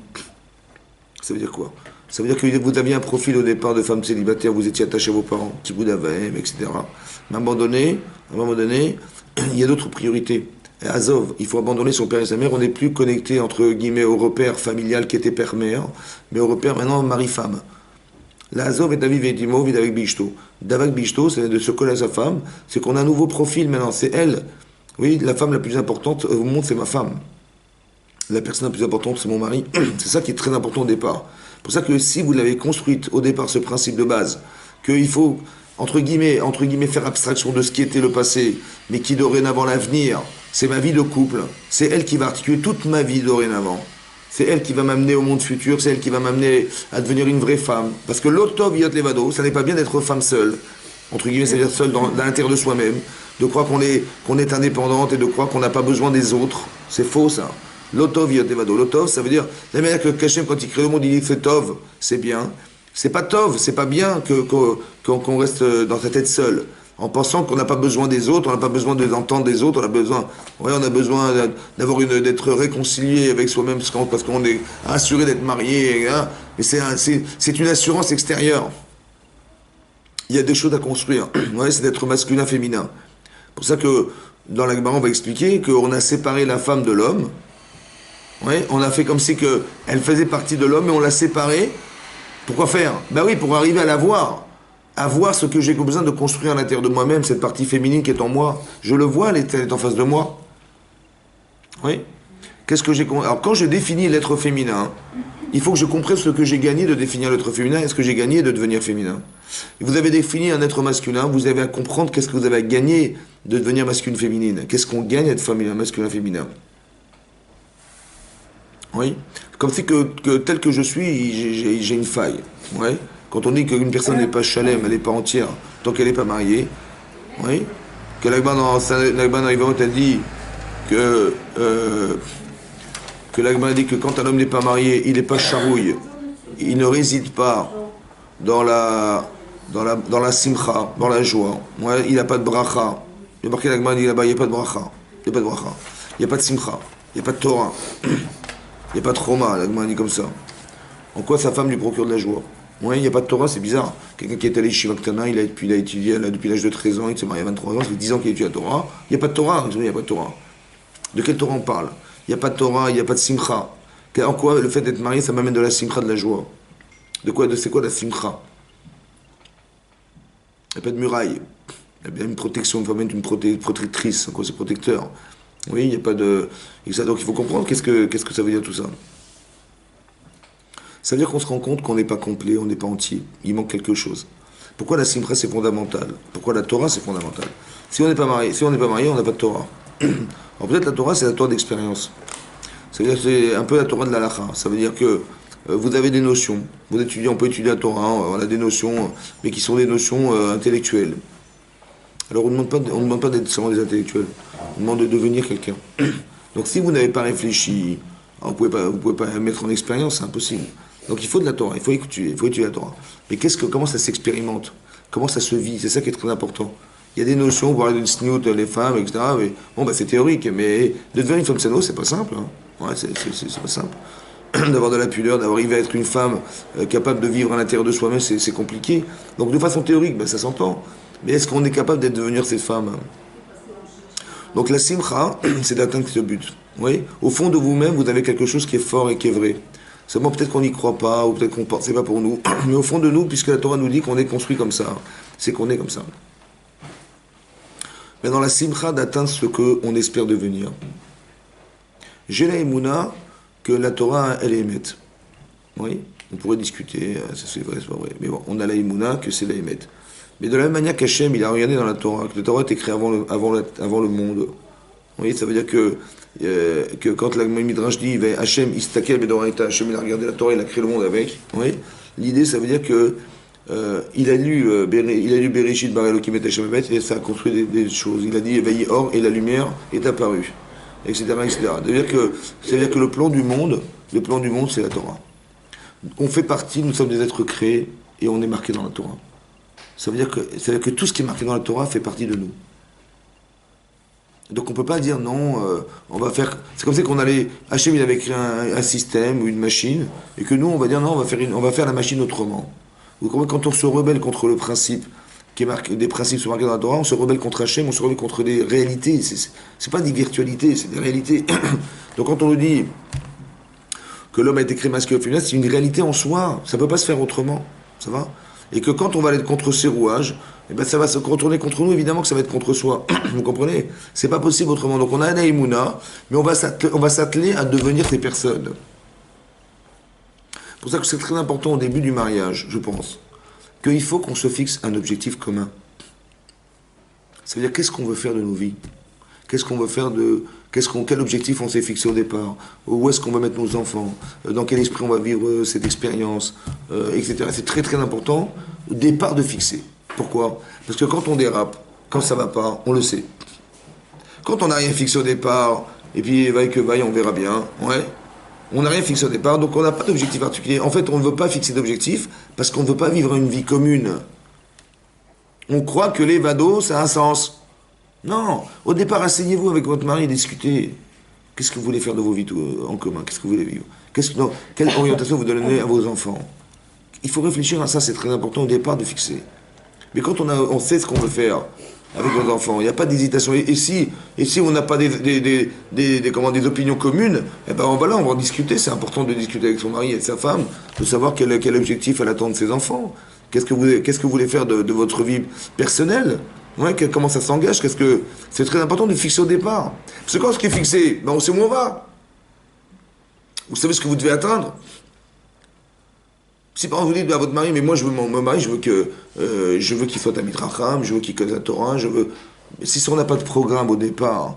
Ça veut dire quoi? Ça veut dire que vous aviez un profil au départ de femme célibataire, vous étiez attaché à vos parents, petit bout d'avaim, etc. Mais à un moment donné, il y a d'autres priorités. Et Azov, il faut abandonner son père et sa mère. On n'est plus connecté, entre guillemets, au repère familial qui était père-mère, mais au repère maintenant mari-femme. La Azov est David Vedimo, vit avec Bishto. David Bishto, c'est de se coller à sa femme, c'est qu'on a un nouveau profil maintenant, c'est elle. Oui, la femme la plus importante au monde, c'est ma femme. La personne la plus importante, c'est mon mari. C'est ça qui est très important au départ. C'est pour ça que si vous l'avez construite au départ, ce principe de base, qu'il faut, entre guillemets, faire abstraction de ce qui était le passé, mais qui dorénavant l'avenir, c'est ma vie de couple, c'est elle qui va articuler toute ma vie dorénavant. C'est elle qui va m'amener au monde futur, c'est elle qui va m'amener à devenir une vraie femme. Parce que l'auto viot levado, ça n'est pas bien d'être femme seule, entre guillemets, c'est-à-dire seule dans l'intérieur de soi-même, de croire qu'on est indépendante et de croire qu'on n'a pas besoin des autres. C'est faux ça. L'otov yotevado. L'otov, ça veut dire, la manière que Kachem, quand il crée le monde, il dit c'est tov, c'est bien. C'est pas tov, c'est pas bien qu'on reste dans sa tête seul, en pensant qu'on n'a pas besoin des autres, on n'a pas besoin d'entendre des autres, on a besoin d'être réconcilié avec soi-même parce qu'on est assuré d'être marié, hein. Mais c'est une assurance extérieure. Il y a des choses à construire. Ouais, c'est d'être masculin, féminin. C'est pour ça que dans la Gemara, on va expliquer qu'on a séparé la femme de l'homme. Ouais, on a fait comme si elle faisait partie de l'homme et on l'a séparée. Pourquoi faire? Ben oui, pour arriver à voir ce que j'ai besoin de construire à l'intérieur de moi-même, cette partie féminine qui est en moi. Je le vois, elle est en face de moi. Oui. Alors quand je définis l'être féminin, il faut que je comprenne ce que j'ai gagné de définir l'être féminin et ce que j'ai gagné de devenir féminin. Et vous avez défini un être masculin, vous avez à comprendre qu'est-ce que vous avez à gagner de devenir masculine-féminine. Qu'est-ce qu'on gagne à être masculin-féminin. Oui. Comme si tel que je suis, j'ai une faille. Ouais. Quand on dit qu'une personne n'est pas chalem, elle n'est pas entière, tant qu'elle n'est pas mariée. Oui. Que l'Agban dans Ivarot, elle dit que l'Agban dit que quand un homme n'est pas marié, il n'est pas charouille, il ne réside pas dans la simcha, dans la joie. Ouais. Il n'a pas de bracha. Il y a marqué l'Agban dit là-bas, il n'y a pas de bracha. Il n'y a pas de bracha. Il n'y a pas de simcha. Il n'y a pas de Torah. Il n'y a pas de trauma, l'Agma dit comme ça. En quoi sa femme lui procure de la joie? Oui, il n'y a pas de Torah, c'est bizarre. Quelqu'un qui est allé chez Vaktana, il a étudié depuis l'âge de 13 ans, il s'est marié à 23 ans, ça fait 10 ans qu'il étudie la Torah. Il n'y a pas de Torah, il n'y a pas de Torah. De quelle Torah on parle? Il n'y a pas de Torah, il n'y a pas de simcha. En quoi le fait d'être marié, ça m'amène de la simcha, de la joie? C'est quoi la simcha? Il n'y a pas de muraille. Il y a bien une protection, il faut mettre une protectrice, en quoi c'est protecteur. Oui, il n'y a pas de... Et ça, donc il faut comprendre qu'est-ce que ça veut dire tout ça. Ça veut dire qu'on se rend compte qu'on n'est pas complet, on n'est pas entier. Il manque quelque chose. Pourquoi la simcha c'est fondamental? Pourquoi la Torah c'est fondamental? Si on n'est pas marié, on n'a pas de Torah. Alors peut-être la Torah c'est la Torah d'expérience. C'est-à-dire c'est un peu la Torah de l'halakha. Ça veut dire que vous avez des notions. Vous étudiez, on peut étudier la Torah, on a des notions, mais qui sont des notions intellectuelles. Alors on ne demande pas d'être seulement des intellectuels. On demande de devenir quelqu'un. Donc si vous n'avez pas réfléchi, vous pouvez pas mettre en expérience, c'est impossible. Donc il faut de la Torah, il faut étudier la Torah. Mais comment ça s'expérimente? Comment ça se vit? C'est ça qui est très important. Il y a des notions, vous parlez de snoot, les femmes, etc. Mais bon, c'est théorique, mais de devenir une femme sano, c'est pas simple. Hein. Ouais, c'est pas simple. D'avoir de la pudeur, d'arriver à être une femme capable de vivre à l'intérieur de soi-même, c'est compliqué. Donc de façon théorique, ça s'entend. Mais est-ce qu'on est capable de devenir cette femme? Donc la simcha, c'est d'atteindre ce but. Oui. Au fond de vous-même, vous avez quelque chose qui est fort et qui est vrai. Seulement peut-être qu'on n'y croit pas, ou peut-être qu'on pense, c'est pas pour nous. Mais au fond de nous, puisque la Torah nous dit qu'on est construit comme ça, c'est qu'on est comme ça. Mais dans la simcha, d'atteindre ce qu'on espère devenir. J'ai la émouna que la Torah, elle est émette. Oui. On pourrait discuter, c'est vrai, c'est pas vrai. Mais bon, on a la émouna que c'est la émette. Mais de la même manière qu'Hachem, il a regardé dans la Torah, que la Torah était créée avant le monde. Oui, ça veut dire que quand la Midrash dit Hachem istakel bedoraita, Hachem il a regardé la Torah, il a créé le monde avec. Oui, l'idée ça veut dire que il a lu Bereshit bar Elokim et Hachem et ça a construit des choses. Il a dit veillez or et la lumière est apparue, etc., etc. Ça veut dire que le plan du monde, c'est la Torah. On fait partie, nous sommes des êtres créés et on est marqué dans la Torah. Ça veut dire que tout ce qui est marqué dans la Torah fait partie de nous. Donc on peut pas dire non, on va faire. C'est comme ça qu'on allait. Hachem il avait créé un système ou une machine, et que nous on va dire non, on va faire la machine autrement. Vous comprenez, quand on se rebelle contre le principe qui est marqué, des principes sont marqués dans la Torah, on se rebelle contre Hachem, on se rebelle contre des réalités. C'est pas des virtualités, c'est des réalités. Donc quand on nous dit que l'homme a été créé masculin et féminin, c'est une réalité en soi. Ça peut pas se faire autrement. Ça va? Et que quand on va aller contre ces rouages, eh ben ça va se retourner contre nous, évidemment que ça va être contre soi. Vous comprenez? C'est pas possible autrement. Donc on a un Aïmouna, mais on va s'atteler à devenir ces personnes. C'est pour ça que c'est très important au début du mariage, je pense, qu'il faut qu'on se fixe un objectif commun. Ça veut dire qu'est-ce qu'on veut faire de nos vies? Qu'est-ce qu'on veut faire de... quel objectif on s'est fixé au départ? Où est-ce qu'on va mettre nos enfants? Dans quel esprit on va vivre cette expérience? Etc. C'est très très important au départ de fixer. Pourquoi? Parce que quand on dérape, quand ça va pas, on le sait. Quand on n'a rien fixé au départ, et puis vaille que vaille, on verra bien, ouais. On n'a rien fixé au départ, donc on n'a pas d'objectif particulier. En fait, on ne veut pas fixer d'objectif parce qu'on ne veut pas vivre une vie commune. On croit que l'évado, ça a un sens. Non, au départ, asseyez-vous avec votre mari et discutez. Qu'est-ce que vous voulez faire de vos vies en commun? Qu'est-ce que vous voulez vivre? Quelle orientation vous donnez à vos enfants? Il faut réfléchir à ça, c'est très important au départ de fixer. Mais quand on sait ce qu'on veut faire avec nos enfants, il n'y a pas d'hésitation. Et si on n'a pas des opinions communes, eh ben voilà, on va en discuter. C'est important de discuter avec son mari et sa femme, de savoir quel objectif elle attend de ses enfants. Qu'est-ce que vous voulez faire de votre vie personnelle? Ouais, comment ça s'engage? C'est très important de fixer au départ. Parce que quand ce qui est fixé, ben on sait où on va. Vous savez ce que vous devez atteindre. Si par exemple vous dites à votre mari, mais moi je veux mon mari, je veux qu'il soit Talmid Chacham, je veux qu'il connaisse la Torah, Mais si on n'a pas de programme au départ,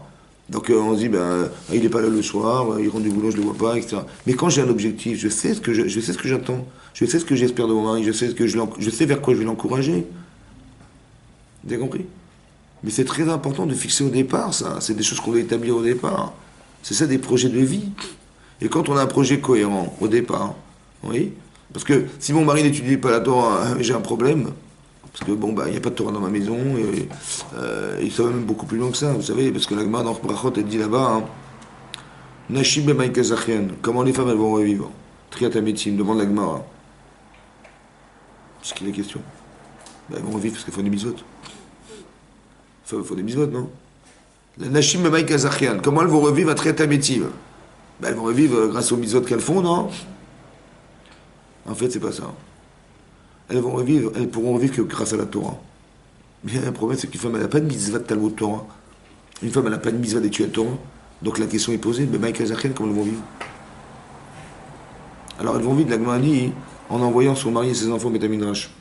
donc on se dit, ben, il n'est pas là le soir, il rentre du boulot, je ne le vois pas, etc. Mais quand j'ai un objectif, je sais ce que j'attends, je sais ce que j'espère de mon mari, je sais vers quoi je vais l'encourager. Vous avez compris? Mais c'est très important de fixer au départ, ça. C'est des choses qu'on doit établir au départ. C'est ça des projets de vie. Et quand on a un projet cohérent au départ, oui, parce que si mon mari n'étudie pas la Torah, j'ai un problème. Parce que bon, bah, il n'y a pas de Torah dans ma maison, et ça va même beaucoup plus loin que ça, vous savez, parce que la Gemara dans Brachot, elle dit là-bas, hein, Nashim b'maï kazachian, comment les femmes elles vont revivre? Triat Ametim, demande la Gemara. C'est qui la question? Bah, elles vont revivre parce qu'elles font des mitzvot. Il faut des mitzvot, non? La Nashim b'maï kazachian, comment elles vont revivre à Triat Ametim? Bah, elles vont revivre grâce aux mitzvot qu'elles font, non? En fait, c'est pas ça. Elles pourront revivre que grâce à la Torah. Mais un problème, c'est qu'une femme, elle n'a pas de mitzvah de Talmud Torah. Une femme, elle n'a pas de mitzvah d'étudier la Torah. Donc la question est posée, mais Maïka Zachian, comment elles vont vivre? Alors elles vont vivre, la Gemara dit, en envoyant son mari et ses enfants au Beth Midrash.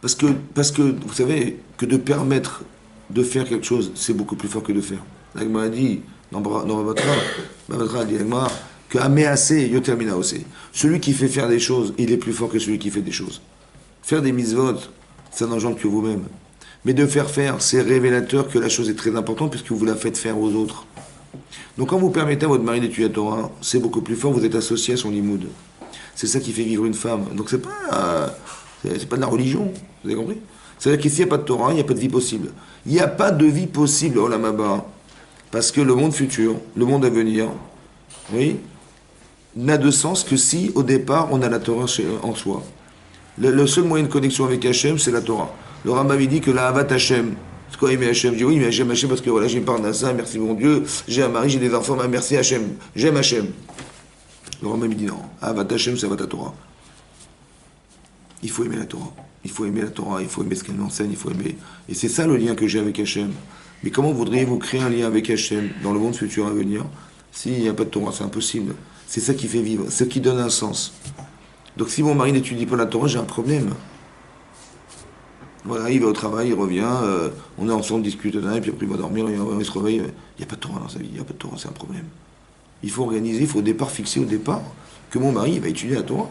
Parce que, vous savez, que de permettre de faire quelque chose, c'est beaucoup plus fort que de faire. La Gemara dit, dans Bavatra, dit la Gemara, que Améasé Yotermina aussi. Celui qui fait faire des choses, il est plus fort que celui qui fait des choses. Faire des mitzvot, ça n'engendre que vous-même. Mais de faire, c'est révélateur que la chose est très importante puisque vous la faites faire aux autres. Donc quand vous permettez à votre mari d'étudier la Torah, c'est beaucoup plus fort, vous êtes associé à son limoud. C'est ça qui fait vivre une femme. Donc c'est pas de la religion, vous avez compris? C'est-à-dire qu'ici, il n'y a pas de Torah, il n'y a pas de vie possible. Il n'y a pas de vie possible, oh la maba, parce que le monde futur, le monde à venir, oui, n'a de sens que si, au départ, on a la Torah en soi. Le seul moyen de connexion avec Hachem, c'est la Torah. Le Rambam dit que la Havat Hachem, c'est quoi aimer Hachem? Je dis oui, mais j'aime Hachem parce que voilà, j'ai une parnassa, merci mon Dieu, j'ai un mari, j'ai des enfants, merci Hachem, j'aime Hachem. Le Rambam dit non, Havat Hachem, c'est Havat Torah. Il faut aimer la Torah. Il faut aimer la Torah, il faut aimer ce qu'elle enseigne, il faut aimer. Et c'est ça le lien que j'ai avec Hachem. Mais comment voudriez-vous créer un lien avec Hachem dans le monde futur à venir s'il n'y a pas de Torah? C'est impossible. C'est ça qui fait vivre, ce qui donne un sens. Donc si mon mari n'étudie pas la Torah, j'ai un problème. Voilà, il va au travail, il revient, on est ensemble, on discute, et puis après il va dormir, il se réveille. Il n'y a pas de Torah dans sa vie, il n'y a pas de Torah, c'est un problème. Il faut organiser, il faut au départ fixer au départ que mon mari va étudier la Torah.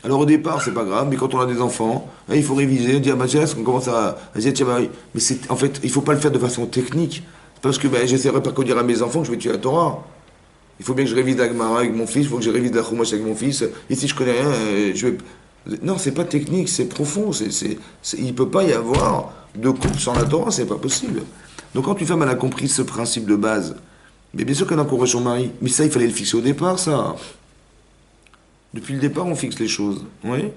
Alors au départ, c'est pas grave, mais quand on a des enfants, il faut réviser, dire, bah tiens, on commence à dire, tiens, bah, mais en fait, il ne faut pas le faire de façon technique. Parce que j'essaierai pas de dire à mes enfants que je vais étudier la Torah. Il faut bien que je révise la Gemara avec mon fils, il faut que je révise la Chumash avec mon fils. Et si je connais rien, je vais... Non, c'est pas technique, c'est profond. Il ne peut pas y avoir de couple sans la Torah, c'est pas possible. Donc quand une femme, elle a compris ce principe de base, mais bien sûr qu'elle encourage son mari. Mais ça, il fallait le fixer au départ, ça. Depuis le départ, on fixe les choses. Oui.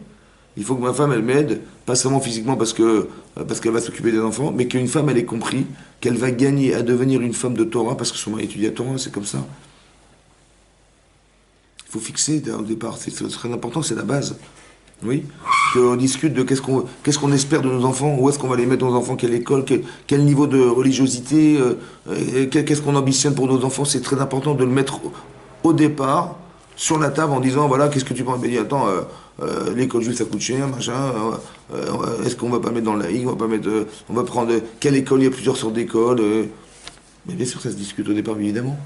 Il faut que ma femme, elle m'aide, pas seulement physiquement parce qu'elle va s'occuper des enfants, mais qu'une femme, elle ait compris qu'elle va gagner à devenir une femme de Torah parce que son mari étudie à Torah, c'est comme ça. Il faut fixer au départ, c'est très important, c'est la base. Oui. Qu'on discute de qu'est-ce qu'on espère de nos enfants, où est-ce qu'on va les mettre nos enfants, quelle école, quel niveau de religiosité, qu'est-ce qu'on ambitionne pour nos enfants, c'est très important de le mettre au départ sur la table en disant voilà, qu'est-ce que tu penses? Mais dis, attends, l'école juive ça coûte cher, machin, est-ce qu'on va pas mettre dans le laïc, on va pas mettre, on va prendre quelle école, il y a plusieurs sortes d'écoles, mais bien sûr ça se discute au départ évidemment.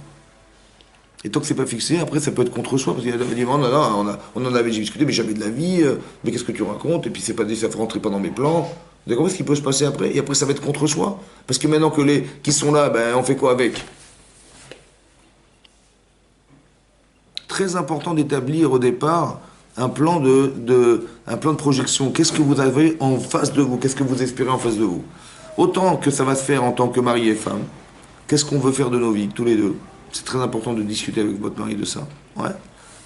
Et tant que c'est pas fixé, après ça peut être contre soi, parce qu'il y a des gens, on en avait discuté, mais jamais de la vie, mais qu'est-ce que tu racontes, et puis c'est pas ça rentrait pas dans mes plans. Vous comprenez ce qui peut se passer après? Et après ça va être contre soi. Parce que maintenant que qui sont là, ben on fait quoi avec? Très important d'établir au départ un plan un plan de projection. Qu'est-ce que vous avez en face de vous? Qu'est-ce que vous espérez en face de vous? Autant que ça va se faire en tant que mari et femme, qu'est-ce qu'on veut faire de nos vies, tous les deux? C'est très important de discuter avec votre mari de ça. Ouais.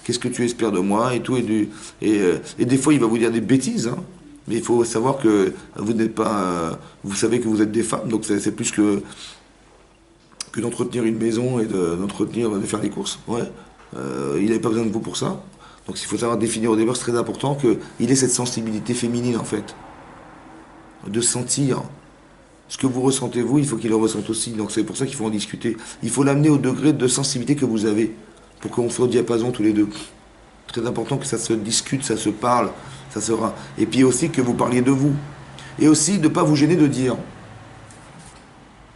Qu'est-ce que tu espères de moi et tout et des fois il va vous dire des bêtises, hein. Mais il faut savoir que vous n'êtes pas, vous savez que vous êtes des femmes, donc c'est plus que d'entretenir une maison et de faire les courses. Ouais. Il n'avait pas besoin de vous pour ça. Donc il faut savoir définir au départ, c'est très important qu'il ait cette sensibilité féminine en fait, de sentir. Ce que vous ressentez vous, il faut qu'il le ressente aussi. Donc c'est pour ça qu'il faut en discuter. Il faut l'amener au degré de sensibilité que vous avez, pour qu'on soit au diapason tous les deux. Très important que ça se discute, ça se parle, ça sera. Et puis aussi que vous parliez de vous. Et aussi de ne pas vous gêner de dire.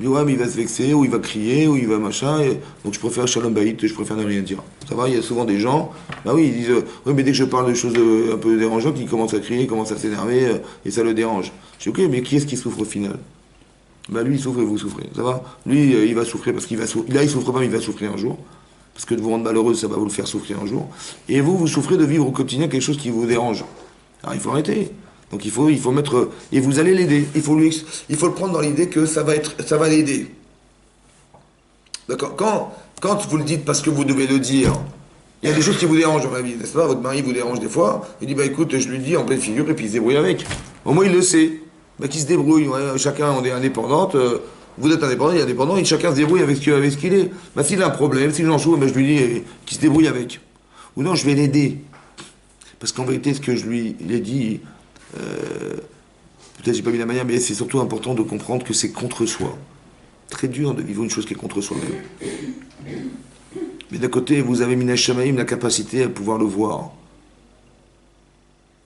Ouais, mais il va se vexer, ou il va crier, ou il va machin. Donc je préfère Shalom Bayit, je préfère ne rien dire. Ça va, il y a souvent des gens, bah oui, ils disent, oui, mais dès que je parle de choses un peu dérangeantes, ils commencent à crier, ils commencent à s'énerver, et ça le dérange. Je dis, ok, mais qui est-ce qui souffre au final? Bah lui il souffre et vous souffrez, ça va? Lui il va souffrir parce qu'il va souffrir. Là il souffre pas mais il va souffrir un jour. Parce que de vous rendre malheureuse ça va vous le faire souffrir un jour. Et vous souffrez de vivre au quotidien quelque chose qui vous dérange. Alors il faut arrêter. Donc il faut mettre. Et vous allez l'aider. Il faut le prendre dans l'idée que ça va l'aider. D'accord? Quand vous le dites parce que vous devez le dire, il y a des choses qui vous dérangent dans la vie, n'est-ce pas? Votre mari vous dérange des fois, il dit bah écoute, je lui dis en pleine figure et puis il se débrouille avec. Au moins il le sait. Bah, qui se débrouille, ouais, chacun on est indépendante, vous êtes indépendant, il est indépendant, et chacun se débrouille avec ce qu'il est. Bah, s'il a un problème, s'il en joue, bah, je lui dis qu'il se débrouille avec. Ou non, je vais l'aider. Parce qu'en vérité, ce que je lui ai dit, peut-être j'ai pas mis la manière, mais c'est surtout important de comprendre que c'est contre soi. Très dur de vivre une chose qui est contre soi-même. Mais d'un côté, vous avez Minash Shamaim la capacité à pouvoir le voir.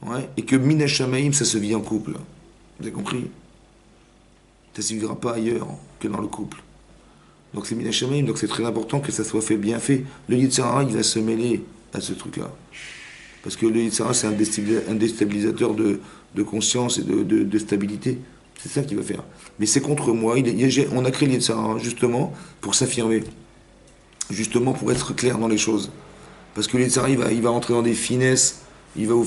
Ouais, et que Minash Shamaim, ça se vit en couple. Vous avez compris? Ça ne se vivra pas ailleurs que dans le couple. Donc c'est Minash Shamaim, donc c'est très important que ça soit fait, bien fait. Le Yetzer Hara, il va se mêler à ce truc-là. Parce que le Yetzer Hara, c'est un déstabilisateur de conscience et de stabilité. C'est ça qu'il va faire. Mais c'est contre moi. On a créé le Yetzer Hara justement pour s'affirmer. Justement pour être clair dans les choses. Parce que le Yetzer Hara, il va entrer dans des finesses. Il va nous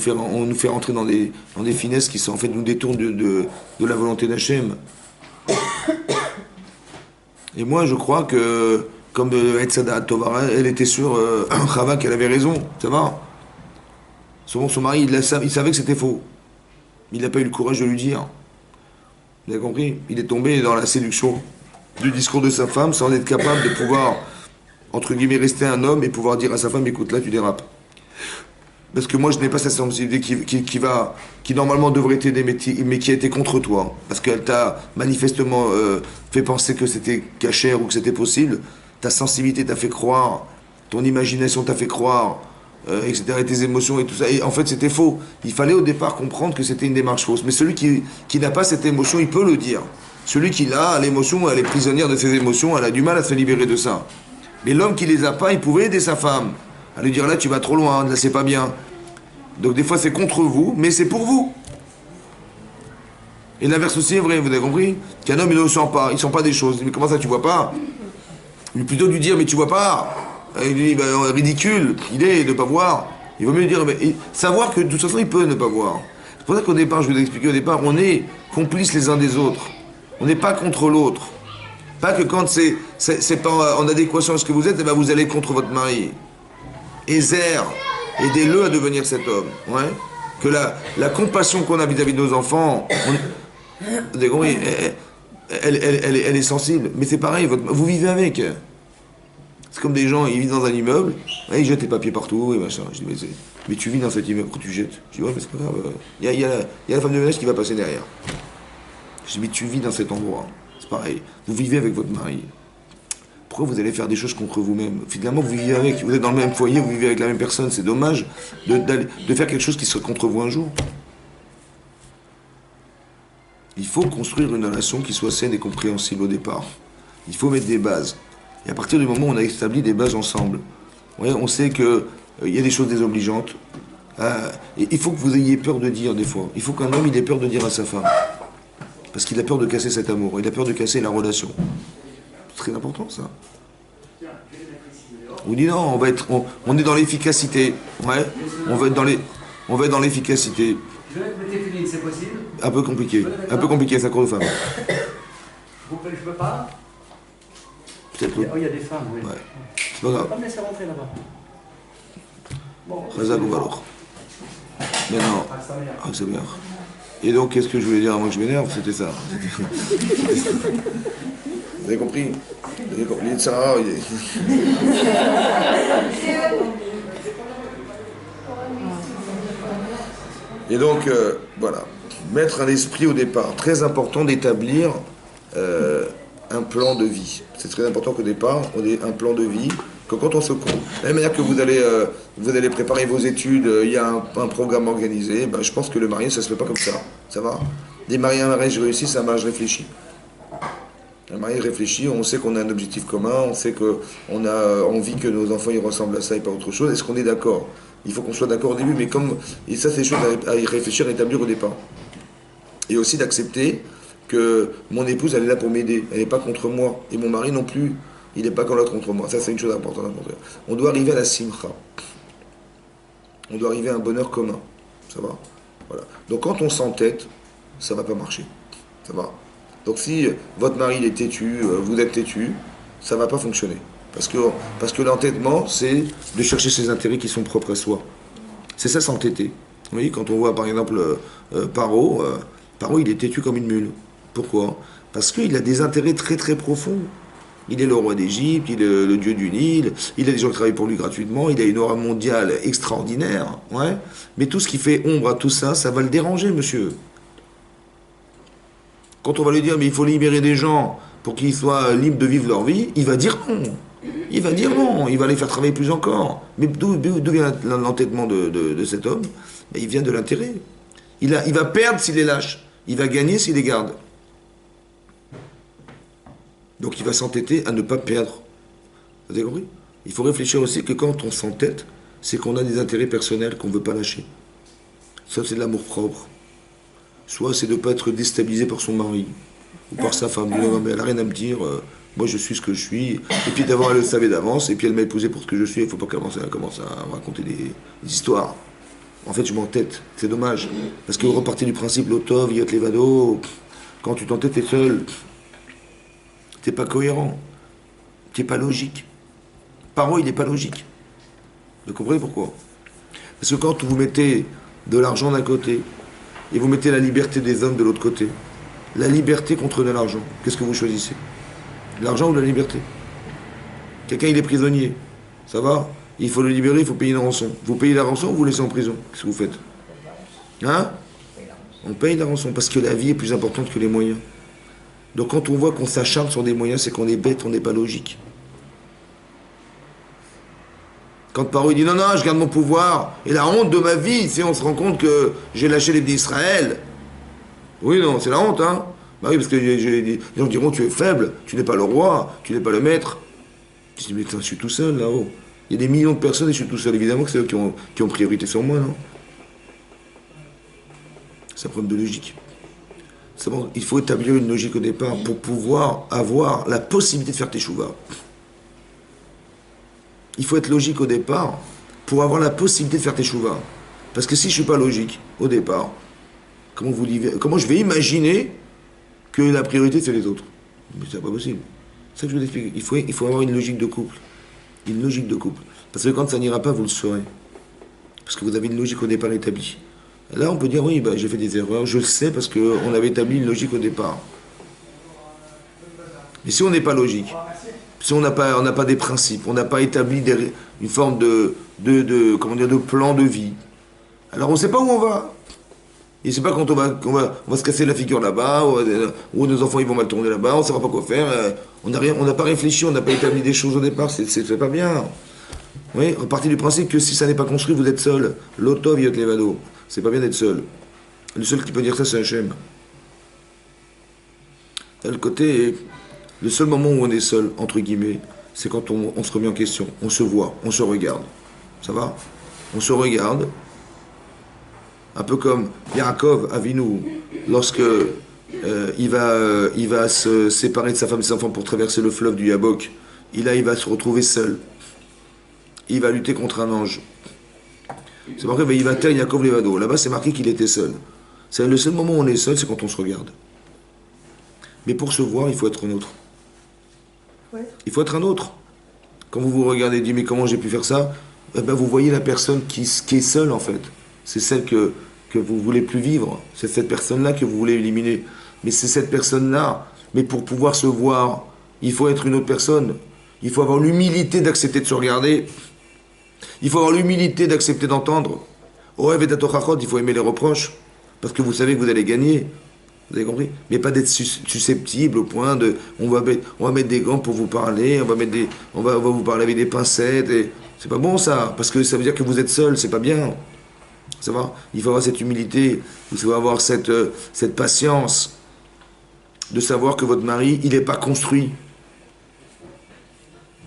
faire entrer dans des finesses qui sont en fait nous détournent de la volonté d'Hachem. Et moi je crois que comme Etzada Tovara, elle était sûre Chava qu'elle avait raison, ça va. Souvent son mari il savait que c'était faux. Il n'a pas eu le courage de lui dire. Vous avez compris? Il est tombé dans la séduction du discours de sa femme sans être capable de pouvoir entre guillemets rester un homme et pouvoir dire à sa femme écoute là tu dérapes. Parce que moi, je n'ai pas cette sensibilité qui normalement devrait t'aider, mais qui a été contre toi. Parce qu'elle t'a manifestement fait penser que c'était cachère ou que c'était possible. Ta sensibilité t'a fait croire, ton imagination t'a fait croire, etc. Et tes émotions et tout ça. Et en fait, c'était faux. Il fallait au départ comprendre que c'était une démarche fausse. Mais celui qui n'a pas cette émotion, il peut le dire. Celui qui l'a, l'émotion, elle est prisonnière de ses émotions, elle a du mal à se libérer de ça. Mais l'homme qui les a pas, il pouvait aider sa femme. À lui dire là tu vas trop loin, là c'est pas bien. Donc des fois c'est contre vous, mais c'est pour vous. Et l'inverse aussi est vrai, vous avez compris? Qu'un homme il ne sent pas, il sent pas des choses. Mais comment ça tu vois pas? Il plutôt lui dire mais tu vois pas. Il lui dit ben, ridicule, il est de pas voir. Il vaut mieux lui dire mais savoir que de toute façon il peut ne pas voir. C'est pour ça qu'au départ, je vous ai expliqué au départ, on est complices les uns des autres. On n'est pas contre l'autre. Pas que quand c'est pas en adéquation à ce que vous êtes, eh ben vous allez contre votre mari. Ézer, aidez-le à devenir cet homme. Ouais. Que la compassion qu'on a vis-à-vis de nos enfants, vous avez compris, elle est sensible. Mais c'est pareil, vous vivez avec. C'est comme des gens, ils vivent dans un immeuble, et ils jettent les papiers partout, et machin. Je dis, mais tu vis dans cet immeuble, pourquoi tu jettes? Je dis, ouais, mais c'est pas grave. Il y a la femme de ménage qui va passer derrière. Je dis, mais tu vis dans cet endroit. C'est pareil. Vous vivez avec votre mari. Pourquoi vous allez faire des choses contre vous-même? Finalement, vous vivez avec. Vous êtes dans le même foyer, vous vivez avec la même personne. C'est dommage de faire quelque chose qui serait contre vous un jour. Il faut construire une relation qui soit saine et compréhensible au départ. Il faut mettre des bases. Et à partir du moment où on a établi des bases ensemble, ouais, on sait qu'il y a des choses désobligeantes. Et il faut que vous ayez peur de dire des fois. Il faut qu'un homme il ait peur de dire à sa femme. Parce qu'il a peur de casser cet amour. Il a peur de casser la relation. C'est très important ça. On dit non, on est dans l'efficacité. Ouais, on va être dans l'efficacité. Je vais mettre mes téfilines, c'est possible? Un peu compliqué. Un peu compliqué, ça court aux femmes. Je peux pas? Peut-être Oh, il y a des femmes, oui. Ouais. C'est pas grave. Je peux pas me laisser rentrer là-bas. Bon. Razak ou alors. Mais non. Ah, c'est bien. Et donc, qu'est-ce que je voulais dire avant que je m'énerve? C'était ça. Vous avez compris? Vous avez compris? Ça, Et donc, voilà. Mettre un esprit au départ. Très important d'établir un plan de vie. C'est très important qu'au départ, on ait un plan de vie. Que quand on se compte, de la même manière que vous allez préparer vos études, il y a un programme organisé, ben, je pense que le mariage, ça se fait pas comme ça. Ça va? Des mariages, un mariage réussi, c'est un mariage réfléchi. Un mariage réfléchi, on sait qu'on a un objectif commun, on sait qu'on a envie que nos enfants ils ressemblent à ça et pas autre chose. Est-ce qu'on est d'accord? Il faut qu'on soit d'accord au début, mais et ça, c'est des choses à y réfléchir, à établir au départ. Et aussi d'accepter que mon épouse, elle est là pour m'aider, elle n'est pas contre moi. Et mon mari non plus, il n'est pas quand l'autre contre moi. Ça, c'est une chose importante à montrer. On doit arriver à la simcha. On doit arriver à un bonheur commun. Ça va? Voilà. Donc quand on s'entête, ça ne va pas marcher. Ça va? Donc si votre mari il est têtu, vous êtes têtu, ça ne va pas fonctionner. Parce que l'entêtement, c'est de chercher ses intérêts qui sont propres à soi. C'est ça, s'entêter. Vous voyez, quand on voit par exemple Paro, il est têtu comme une mule. Pourquoi? Parce qu'il a des intérêts très très profonds. Il est le roi d'Égypte, il est le dieu du Nil, il a des gens qui travaillent pour lui gratuitement, il a une aura mondiale extraordinaire. Ouais. Mais tout ce qui fait ombre à tout ça, ça va le déranger, monsieur. Quand on va lui dire, mais il faut libérer des gens pour qu'ils soient libres de vivre leur vie, il va dire non. Il va dire non, il va les faire travailler plus encore. Mais d'où vient l'entêtement de cet homme? Ben, il vient de l'intérêt. Il va perdre s'il les lâche. Il va gagner s'il les garde. Donc il va s'entêter à ne pas perdre. Vous avez compris? Il faut réfléchir aussi que quand on s'entête, c'est qu'on a des intérêts personnels qu'on ne veut pas lâcher. Ça, c'est de l'amour propre. Soit c'est de ne pas être déstabilisé par son mari ou par sa femme. Non, mais elle n'a rien à me dire. Moi, je suis ce que je suis. Et puis d'abord, elle le savait d'avance. Et puis elle m'a épousé pour ce que je suis. Il ne faut pas qu'elle commence à me raconter des histoires. En fait, je m'entête. C'est dommage. Parce que vous repartez du principe, l'otov, yot levado. Quand tu t'entêtes, t'es seul. T'es pas cohérent. T'es pas logique. Paro, il n'est pas logique. Vous comprenez pourquoi? Parce que quand vous mettez de l'argent d'un côté et vous mettez la liberté des hommes de l'autre côté, la liberté contre de l'argent, qu'est-ce que vous choisissez? L'argent ou la liberté? Quelqu'un, il est prisonnier. Ça va? Il faut le libérer, il faut payer une rançon. Vous payez la rançon ou vous laissez en prison? Qu'est-ce que vous faites? Hein? On paye la rançon parce que la vie est plus importante que les moyens. Donc quand on voit qu'on s'acharne sur des moyens, c'est qu'on est bête, on n'est pas logique. Quand Paro il dit non, non, je garde mon pouvoir, et la honte de ma vie, c'est on se rend compte que j'ai lâché les d'Israël. Oui, non, c'est la honte, hein. Bah oui, parce que les gens diront tu es faible, tu n'es pas le roi, tu n'es pas le maître. Je dis mais putain, je suis tout seul là-haut. Il y a des millions de personnes et je suis tout seul. Évidemment que c'est eux qui ont priorité sur moi, non? C'est un problème de logique. Bon, il faut établir une logique au départ pour pouvoir avoir la possibilité de faire teshuva. Il faut être logique au départ pour avoir la possibilité de faire teshuva. Parce que si je ne suis pas logique au départ, comment je vais imaginer que la priorité c'est les autres? Mais c'est pas possible. C'est ça que je vous explique. Il faut avoir une logique de couple. Une logique de couple. Parce que quand ça n'ira pas, vous le saurez. Parce que vous avez une logique au départ établie. Là, on peut dire, oui, bah, j'ai fait des erreurs, je le sais parce qu'on avait établi une logique au départ. Mais si on n'est pas logique, si on n'a pas des principes, on n'a pas établi une forme comment dire, de plan de vie, alors on ne sait pas où on va. Et c'est pas quand on va se casser la figure là-bas, ou nos enfants ils vont mal tourner là-bas, on ne saura pas quoi faire. On n'a pas réfléchi, on n'a pas établi des choses au départ, c'est pas bien. Oui, on partit du principe que si ça n'est pas construit, vous êtes seul. L'otov yot levado. C'est pas bien d'être seul. Le seul qui peut dire ça, c'est Hachem. Le seul moment où on est seul, entre guillemets, c'est quand on se remet en question, on se voit, on se regarde. Ça va? On se regarde. Un peu comme Yaakov Avinu, lorsque il va se séparer de sa femme et de ses enfants pour traverser le fleuve du Yabok. Il va se retrouver seul. Il va lutter contre un ange. C'est marqué, il va taire Yaakov Levado. Là-bas, c'est marqué qu'il était seul. C'est le seul moment où on est seul, c'est quand on se regarde. Mais pour se voir, il faut être un autre. Ouais. Il faut être un autre. Quand vous vous regardez, dites, mais comment j'ai pu faire ça? Eh ben, vous voyez la personne qui est seule, en fait. C'est celle que vous voulez plus vivre. C'est cette personne-là que vous voulez éliminer. Mais c'est cette personne-là. Mais pour pouvoir se voir, il faut être une autre personne. Il faut avoir l'humilité d'accepter de se regarder. Il faut avoir l'humilité d'accepter d'entendre. Au rêve et il faut aimer les reproches. Parce que vous savez que vous allez gagner. Vous avez compris? Mais pas d'être susceptible au point de... On va mettre des gants pour vous parler, on va vous parler avec des pincettes. Et c'est pas bon ça, parce que ça veut dire que vous êtes seul, c'est pas bien. Ça va? Il faut avoir cette humilité, il faut avoir cette patience de savoir que votre mari, il n'est pas construit.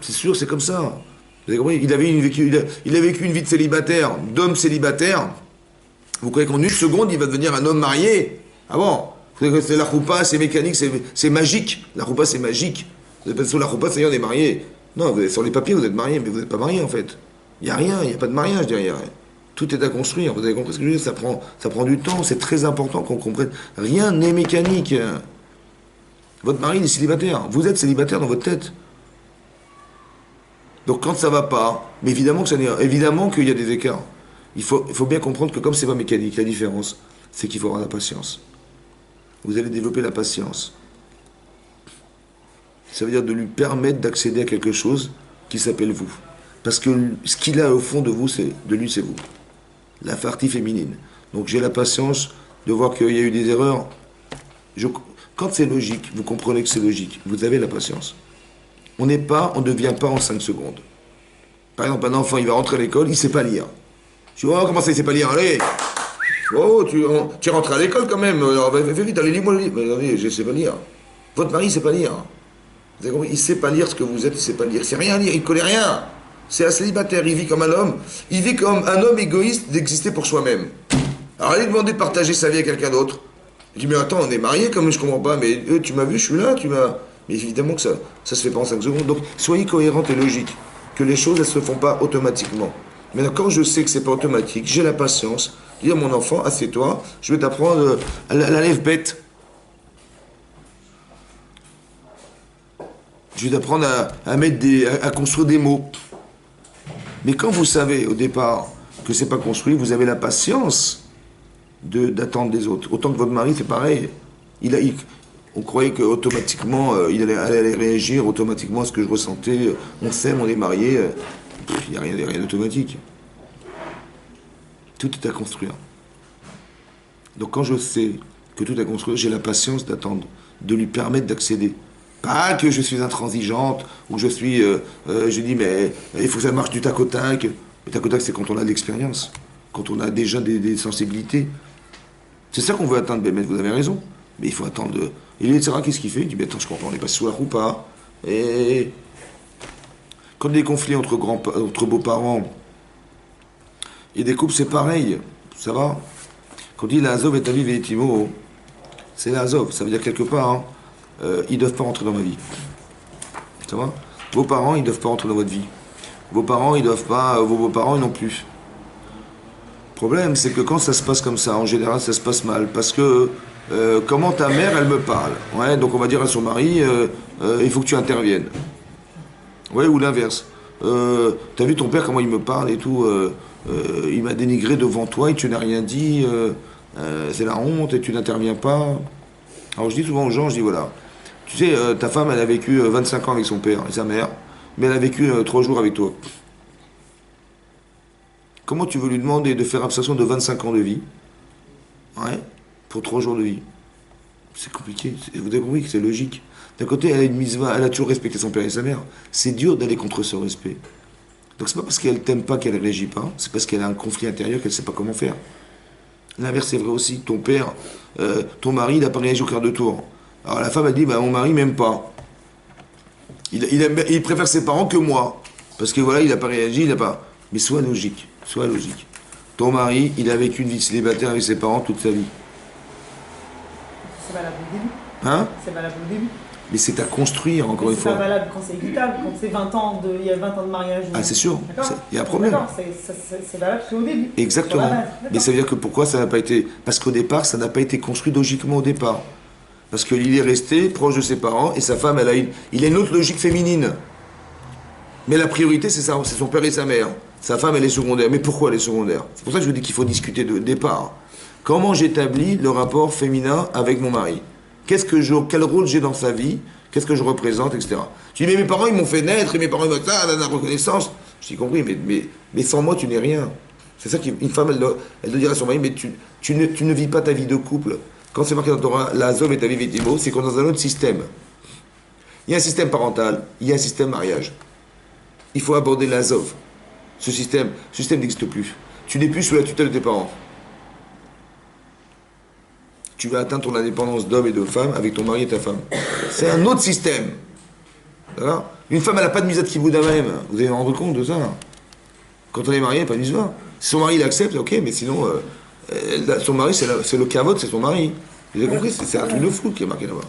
C'est sûr, c'est comme ça. Vous avez compris? Il a vécu une vie de célibataire, d'homme célibataire. Vous croyez qu'en une seconde, il va devenir un homme marié? Ah bon? Vous savez que c'est la choupa, c'est mécanique, c'est magique. La choupa, c'est magique. Vous êtes sur la choupa, c'est-à-dire on est marié. Non, vous êtes sur les papiers, vous êtes marié, mais vous n'êtes pas marié en fait. Il n'y a rien, il n'y a pas de mariage derrière. Tout est à construire. Vous avez compris ce que je veux dire? Ça prend du temps, c'est très important qu'on comprenne. Rien n'est mécanique. Votre mari, il est célibataire. Vous êtes célibataire dans votre tête. Donc quand ça va pas, mais évidemment qu'il y a des écarts. Il faut bien comprendre que comme c'est pas mécanique, la différence, c'est qu'il faut avoir la patience. Vous allez développer la patience. Ça veut dire de lui permettre d'accéder à quelque chose qui s'appelle vous. Parce que ce qu'il a au fond de vous, de lui, c'est vous. La partie féminine. Donc j'ai la patience de voir qu'il y a eu des erreurs. Quand c'est logique, vous comprenez que c'est logique. Vous avez la patience. On ne devient pas en 5 secondes. Par exemple, un enfant, il va rentrer à l'école, il ne sait pas lire. Je dis, oh, comment ça, il ne sait pas lire? Allez! Oh, tu rentres à l'école quand même. Alors, fais vite, allez, lis-moi le livre. Mais attendez, je ne sais pas lire. Votre mari ne sait pas lire. Vous avez compris? Il ne sait pas lire ce que vous êtes, il ne sait pas lire. Il ne sait rien lire, il ne connaît rien. C'est un célibataire, il vit comme un homme. Il vit comme un homme égoïste d'exister pour soi-même. Alors, allez demander de partager sa vie à quelqu'un d'autre. Il dit, mais attends, on est mariés, comme je ne comprends pas. Mais tu m'as vu, je suis là, Mais évidemment que ça se fait pas en 5 secondes. Donc, soyez cohérente et logique. Que les choses, elles ne se font pas automatiquement. Maintenant, quand je sais que c'est pas automatique, j'ai la patience. Dire à mon enfant, assieds-toi, je vais t'apprendre la lèvre bête. Je vais t'apprendre à construire des mots. Mais quand vous savez au départ que c'est pas construit, vous avez la patience d'attendre des autres. Autant que votre mari, c'est pareil. On croyait qu'automatiquement, il allait réagir automatiquement à ce que je ressentais. On s'aime, on est mariés. Il n'y a rien d'automatique. Tout est à construire. Donc quand je sais que tout est à construire, j'ai la patience d'attendre, de lui permettre d'accéder. Pas que je suis intransigeante, ou que je dis, mais il faut que ça marche du tac au tac. Le tac au tac, c'est quand on a de l'expérience, quand on a déjà des sensibilités. C'est ça qu'on veut atteindre, mais vous avez raison. Mais il faut attendre. Et les Yetzirah, qu'est-ce qu'il fait? Il dit, mais attends, je comprends, on est passé sous la roupa. Et quand il y a des conflits entre beaux-parents et des couples, c'est pareil. Ça va? Quand on dit la Azov et Aviv et Timo, c'est la Azov. Ça veut dire quelque part, ils ne doivent pas rentrer dans ma vie. Ça va? Vos parents, ils ne doivent pas rentrer dans votre vie. Vos parents, ils ne doivent pas. Vos beaux-parents, ils non plus. Le problème, c'est que quand ça se passe comme ça, en général, ça se passe mal. Parce que comment ta mère, elle me parle. Ouais, donc on va dire à son mari, il faut que tu interviennes. Ouais, ou l'inverse. T'as vu ton père, comment il me parle et tout, il m'a dénigré devant toi et tu n'as rien dit, c'est la honte et tu n'interviens pas. Alors je dis souvent aux gens, je dis voilà, tu sais, ta femme, elle a vécu 25 ans avec son père et sa mère, mais elle a vécu 3 jours avec toi. Comment tu veux lui demander de faire abstraction de 25 ans de vie, ouais, pour 3 jours de vie? C'est compliqué. Vous avez compris que c'est logique. D'un côté, elle a une mitzvah, elle a toujours respecté son père et sa mère. C'est dur d'aller contre ce respect. Donc c'est pas parce qu'elle t'aime pas qu'elle réagit pas, c'est parce qu'elle a un conflit intérieur qu'elle sait pas comment faire. L'inverse est vrai aussi. Ton père, ton mari, il n'a pas réagi au quart de tour. Alors la femme a dit, bah, mon mari m'aime pas. Il préfère ses parents que moi. Parce que voilà, il n'a pas réagi, il n'a pas... Mais sois logique, sois logique. Ton mari, il a vécu une vie célibataire avec ses parents toute sa vie. C'est valable au début. Hein? C'est valable au début. Mais c'est à construire, encore une C'est fois. pas valable quand c'est équitable, quand c'est 20 ans il y a 20 ans de mariage. Ah, c'est sûr, D'accord. il y a un problème. D'accord, c'est valable qu'au début. Exactement. Sur la base. Mais ça veut dire que pourquoi ça n'a pas été... Parce qu'au départ, ça n'a pas été construit logiquement au départ. Parce qu'il est resté proche de ses parents et sa femme, il a une autre logique féminine. Mais la priorité, c'est son père et sa mère. Sa femme, elle est secondaire. Mais pourquoi elle est secondaire? C'est pour ça que je vous dis qu'il faut discuter de départ. Comment j'établis le rapport féminin avec mon mari? Quel rôle j'ai dans sa vie? Qu'est-ce que je représente, etc. Je dis, mais mes parents, ils m'ont fait naître, et mes parents, ils m'ont ça, la reconnaissance. Je dis, compris, mais sans moi, tu n'es rien. C'est ça qu'une femme, elle doit dire à son mari, mais tu ne vis pas ta vie de couple. Quand c'est marqué dans Torah, la Zov et ta vie vitimo, c'est qu'on est dans un autre système. Il y a un système parental, il y a un système mariage. Il faut aborder la Zov. Ce système n'existe plus. Tu n'es plus sous la tutelle de tes parents. Tu vas atteindre ton indépendance d'homme et de femme avec ton mari et ta femme. C'est un autre système. D'accord? Une femme, elle n'a pas de misat kibboud même. Vous allez vous rendre compte de ça? Quand on est marié, elle n'a pas de misva. Si son mari l'accepte, ok, mais sinon, son mari, c'est le kavod, c'est son mari. Vous avez compris? C'est un truc de fou qui est marqué là-bas.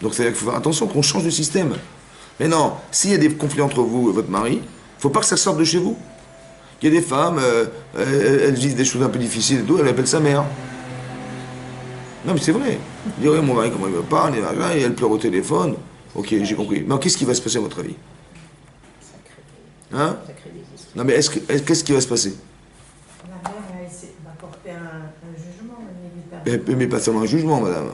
Donc c'est-à-dire qu'il faut faire attention qu'on change de système. Mais non, s'il y a des conflits entre vous et votre mari, il ne faut pas que ça sorte de chez vous. Il y a des femmes, elles disent des choses un peu difficiles et tout, elles appellent sa mère. Non mais c'est vrai. Dire, ouais, mon mari, comment il me parle, et elle pleure au téléphone. Ok, j'ai compris. Mais qu'est-ce qui va se passer à votre avis? Hein? Non mais qu'est-ce qui va se passer? La mère va porter un jugement, inévitable. Mais pas seulement un jugement, madame.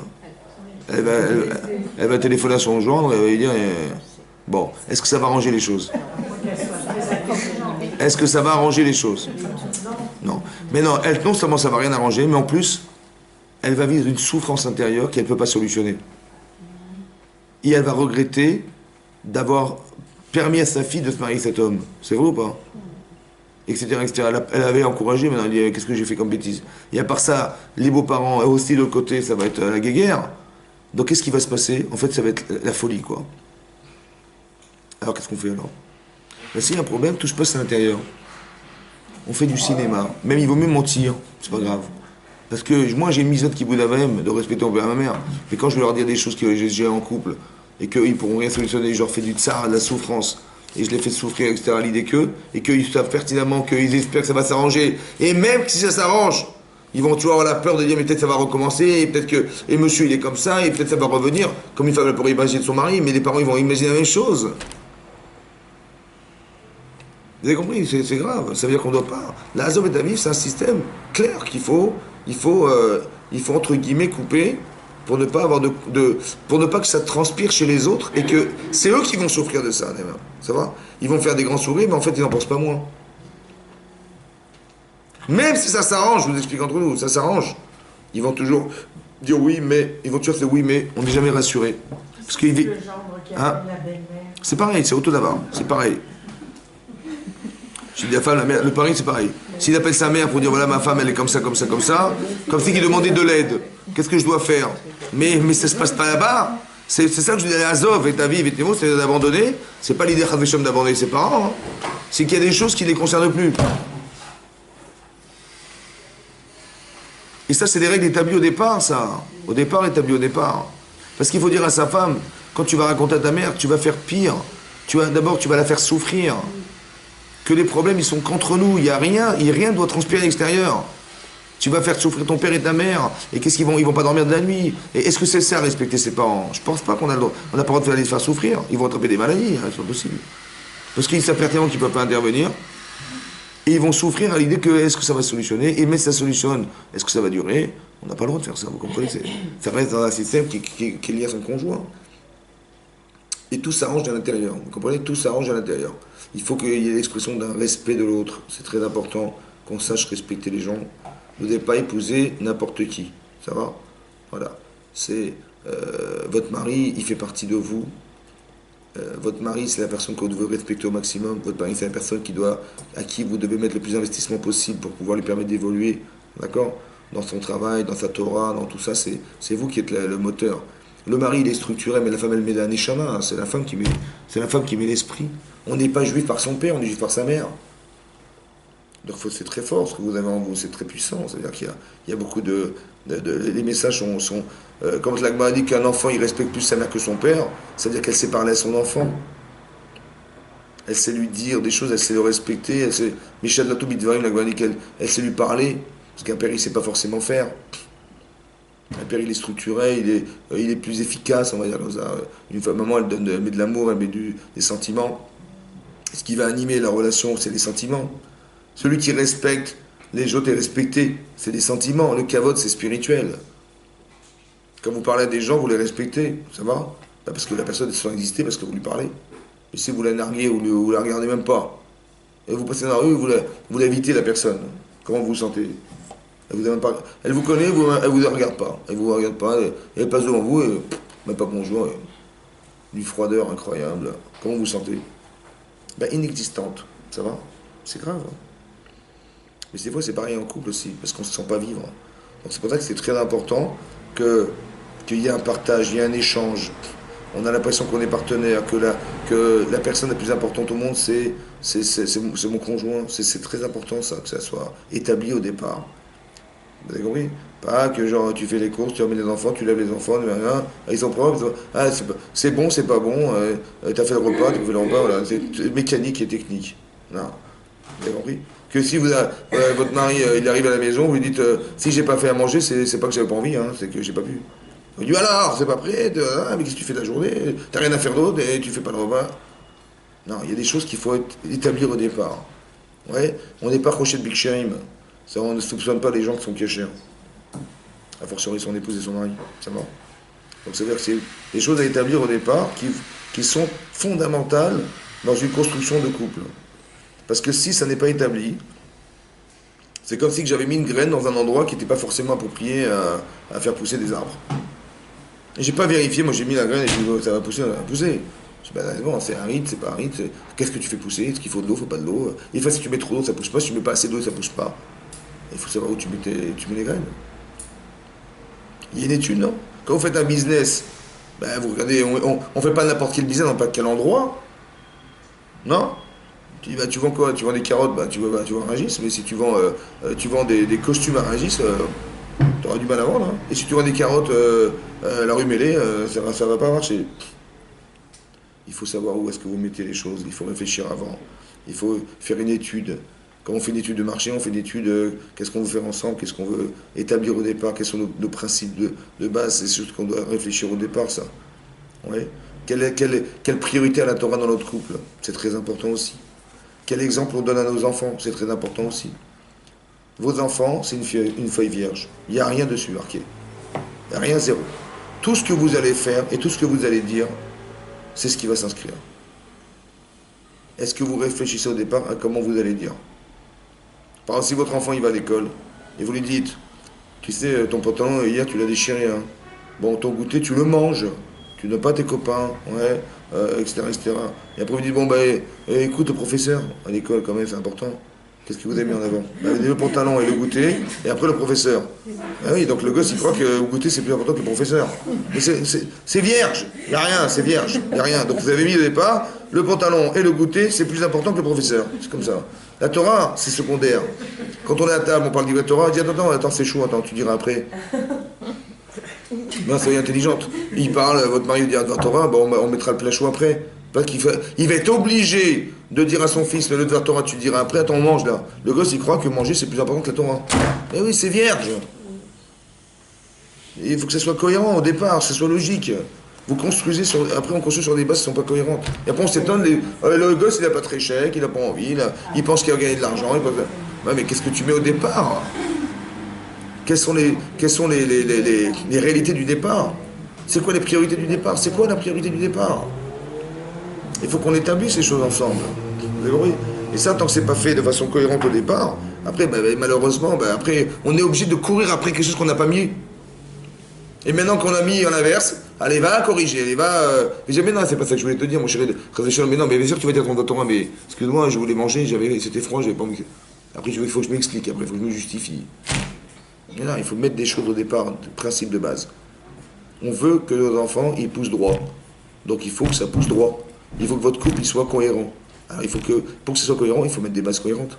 Elle va téléphoner à son gendre et elle va lui dire bon, est-ce que ça va arranger les choses? Est-ce que ça va arranger les choses? Non. Mais non, non seulement ça va rien arranger, mais en plus, elle va vivre une souffrance intérieure qu'elle ne peut pas solutionner. Et elle va regretter d'avoir permis à sa fille de se marier avec cet homme. C'est vrai ou pas? Etc. etc. Elle avait encouragé, maintenant elle dit qu'est-ce que j'ai fait comme bêtise? Et à part ça, les beaux-parents, aussi de l'autre côté, ça va être la guéguerre. Donc qu'est-ce qui va se passer? En fait, ça va être la folie, quoi. Alors qu'est-ce qu'on fait alors? Ben, s'il y a un problème, tout se passe à l'intérieur. On fait du cinéma. Même il vaut mieux mentir, c'est pas grave. Parce que moi j'ai une misote qui boude même de respecter mon père et ma mère. Mais quand je vais leur dire des choses que j'ai en couple et qu'ils pourront rien solutionner, je leur fais du tsar, de la souffrance, et je les fais souffrir, etc., à l'idée qu'eux, et qu'ils savent pertinemment qu'ils espèrent que ça va s'arranger. Et même si ça s'arrange, ils vont toujours avoir la peur de dire mais peut-être ça va recommencer, et peut-être que et monsieur il est comme ça, et peut-être ça va revenir, comme une femme elle pourrait imaginer de son mari, mais les parents ils vont imaginer la même chose. Vous avez compris, c'est grave. Ça veut dire qu'on ne doit pas. La Azov et David, c'est un système clair qu'il faut entre guillemets couper pour ne pas avoir pour ne pas que ça transpire chez les autres et que c'est eux qui vont souffrir de ça. Ça va? Ils vont faire des grands sourires, mais en fait ils n'en pensent pas moins. Même si ça s'arrange, je vous explique entre nous, ça s'arrange. Ils vont toujours dire oui, mais ils vont toujours dire oui, mais on n'est jamais rassuré. Parce que le gendre qui appelle la belle-mère. C'est pareil, c'est auto d'abord, c'est pareil. Je dis la femme, la mère, le pari c'est pareil. S'il appelle sa mère pour dire voilà ma femme elle est comme ça, comme ça, comme ça, comme si il demandait de l'aide, qu'est-ce que je dois faire? Mais ça se passe pas là-bas. C'est ça que je dis à Azov et ta vie, et mots, c'est d'abandonner. C'est pas l'idée Chaveshom d'abandonner ses parents. Hein. C'est qu'il y a des choses qui ne les concernent plus. Et ça c'est des règles établies au départ, ça. Au départ, établies au départ. Parce qu'il faut dire à sa femme, quand tu vas raconter à ta mère, tu vas faire pire. D'abord tu vas la faire souffrir. Que les problèmes, ils sont qu'entre nous. Il n'y a rien, rien ne doit transpirer à l'extérieur. Tu vas faire souffrir ton père et ta mère. Et qu'est-ce qu'ils vont? Ils vont pas dormir de la nuit. Et est-ce que c'est ça, respecter ses parents? Je pense pas qu'on a le droit. On n'a pas le droit de les faire souffrir. Ils vont attraper des maladies, hein, c'est pas possible. Parce qu'ils savent pertinemment qu'ils ne peuvent pas intervenir. Et ils vont souffrir à l'idée que est-ce que ça va se solutionner? Et mais si ça solutionne, est-ce que ça va durer? On n'a pas le droit de faire ça, vous comprenez? Ça reste dans un système qui est lié à son conjoint. Et tout s'arrange à l'intérieur. Vous comprenez? Tout s'arrange à l'intérieur. Il faut qu'il y ait l'expression d'un respect de l'autre. C'est très important qu'on sache respecter les gens. Vous n'avez pas épouser n'importe qui. Ça va? Voilà. C'est votre mari, il fait partie de vous. Votre mari, c'est la personne que vous devez respecter au maximum. Votre mari, c'est la personne à qui vous devez mettre le plus d'investissement possible pour pouvoir lui permettre d'évoluer. D'accord? Dans son travail, dans sa Torah, dans tout ça, c'est vous qui êtes le moteur. Le mari, il est structuré, mais la femme, elle met la neshama, hein. C'est la femme qui met l'esprit. On n'est pas juif par son père, on est juif par sa mère. Donc c'est très fort, ce que vous avez en vous, c'est très puissant. C'est-à-dire qu'il y a beaucoup les messages sont quand l'Agma dit qu'un enfant, il respecte plus sa mère que son père, c'est-à-dire qu'elle sait parler à son enfant. Elle sait lui dire des choses, elle sait le respecter. Michel Latoubidvarim, l'Agma dit qu'elle sait lui parler, parce qu'un père, il ne sait pas forcément faire. Un père, il est structuré, il est plus efficace, on va dire comme ça. Une femme, maman, elle met de l'amour, elle met des sentiments. Ce qui va animer la relation, c'est les sentiments. Celui qui respecte, les autres est respecté. C'est des sentiments. Le kavod, c'est spirituel. Quand vous parlez à des gens, vous les respectez. Ça va? Parce que la personne, elle sent exister parce que vous lui parlez. Et si vous la narguez ou vous la regardez même pas, et vous passez dans la rue, vous l'évitez, la personne. Comment vous vous sentez? Elle vous connaît, elle vous regarde pas. Elle vous regarde pas, elle passe devant vous, et même pas bonjour. Une froideur incroyable. Comment vous vous sentez? Inexistante. Ça va? C'est grave. Hein. Mais des fois, c'est pareil en couple aussi, parce qu'on ne se sent pas vivre. Donc c'est pour ça que c'est très important qu'il y ait un partage, il y ait un échange. On a l'impression qu'on est partenaire, que la personne la plus importante au monde, c'est mon conjoint. C'est très important ça, que ça soit établi au départ. Vous avez compris? Pas que genre tu fais les courses, tu remets les enfants, tu lèves les enfants, ils sont propres, c'est bon, c'est pas bon, t'as fait le repas, tu fait le repas, voilà, c'est mécanique et technique. Non. Vous avez compris? Que si votre mari il arrive à la maison, vous lui dites si j'ai pas fait à manger, c'est pas que j'avais pas envie, hein, c'est que j'ai pas pu. Vous lui dites alors, c'est pas prêt, mais qu'est-ce que tu fais de la journée? T'as rien à faire d'autre et tu fais pas le repas. Non, il y a des choses qu'il faut établir au départ. Ouais, on n'est pas croché de Big Shame. Ça, on ne soupçonne pas les gens qui sont cachés. A fortiori son épouse et son mari. Ça va? Donc c'est-à-dire que c'est des choses à établir au départ qui sont fondamentales dans une construction de couple. Parce que si ça n'est pas établi, c'est comme si j'avais mis une graine dans un endroit qui n'était pas forcément approprié à faire pousser des arbres. Et j'ai pas vérifié, moi j'ai mis la graine et je dis ça va pousser, ça va pousser. Je dis c'est bon, c'est aride, c'est pas aride, qu'est-ce que tu fais pousser? Est-ce qu'il faut de l'eau, faut pas de l'eau? Et fois si tu mets trop d'eau, ça pousse pas, si tu mets pas assez d'eau, ça pousse pas. Il faut savoir où tu mets les graines. Il y a une étude, non? Quand vous faites un business, vous regardez, on fait pas n'importe quel business dans n'importe quel endroit. Non? Tu vends quoi? Tu vends des carottes, tu vends un Rungis, mais si tu vends des costumes à Rungis, tu auras du mal à vendre. Hein. Et si tu vends des carottes la rue Mêlée, ça va pas marcher. Il faut savoir où est-ce que vous mettez les choses, il faut réfléchir avant. Il faut faire une étude. Quand on fait une étude de marché, on fait une étude qu'est-ce qu'on veut faire ensemble, qu'est-ce qu'on veut établir au départ, quels sont nos principes de base, c'est ce qu'on doit réfléchir au départ, ça. Ouais. Quelle priorité à la Torah dans notre couple? C'est très important aussi. Quel exemple on donne à nos enfants? C'est très important aussi. Vos enfants, c'est une feuille vierge. Il n'y a rien dessus marqué. Il n'y a rien, zéro. Tout ce que vous allez faire et tout ce que vous allez dire, c'est ce qui va s'inscrire. Est-ce que vous réfléchissez au départ à comment vous allez dire? Par exemple, si votre enfant il va à l'école et vous lui dites, tu sais, ton pantalon hier tu l'as déchiré, hein. Bon, ton goûter tu le manges, tu ne donnes pas à tes copains, ouais, etc., etc. Et après vous dites, bon écoute, professeur, à l'école quand même c'est important. Qu'est-ce que vous avez mis en avant? Le pantalon et le goûter, et après le professeur. Ah oui, donc le gosse il croit que le goûter c'est plus important que le professeur. Mais c'est vierge, il n'y a rien, c'est vierge, il n'y a rien. Donc vous avez mis au départ, le pantalon et le goûter c'est plus important que le professeur. C'est comme ça. La Torah, c'est secondaire. Quand on est à table, on parle du Torah, on dit attends, c'est chaud, attends, tu diras après. Non, soyez intelligente. Il parle, votre mari dit Torah, on mettra le plat chaud après. Il va être obligé de dire à son fils, le Torah, tu diras après, attends, on mange là. Le gosse, il croit que manger, c'est plus important que la Torah. Eh oui, c'est vierge. Et il faut que ça soit cohérent au départ, que ça soit logique. Vous construisez sur... Après, on construit sur des bases qui ne sont pas cohérentes. Et après, on s'étonne, le gosse, il n'a pas très chèque, il n'a pas envie, il pense qu'il va gagner de l'argent. Ouais, mais qu'est-ce que tu mets au départ? Quelles sont les réalités du départ? C'est quoi les priorités du départ? C'est quoi la priorité du départ? Il faut qu'on établisse ces choses ensemble. Vous avez compris? Et ça, tant que c'est pas fait de façon cohérente au départ, après, malheureusement, après, on est obligé de courir après quelque chose qu'on n'a pas mis. Et maintenant qu'on a mis en inverse, allez, va corriger, allez, va... Et j'ai dit, mais non, c'est pas ça que je voulais te dire, mon chéri. Mais non, mais bien sûr que tu vas dire ton Torah, mais excuse-moi, je voulais manger, c'était froid, j'avais pas envie. Après, il faut que je m'explique, après, il faut que je me justifie. Mais là, il faut mettre des choses au départ, des principes de base. On veut que nos enfants, ils poussent droit. Donc il faut que ça pousse droit. Il faut que votre couple, il soit cohérent. Alors il faut que, pour que ce soit cohérent, il faut mettre des bases cohérentes.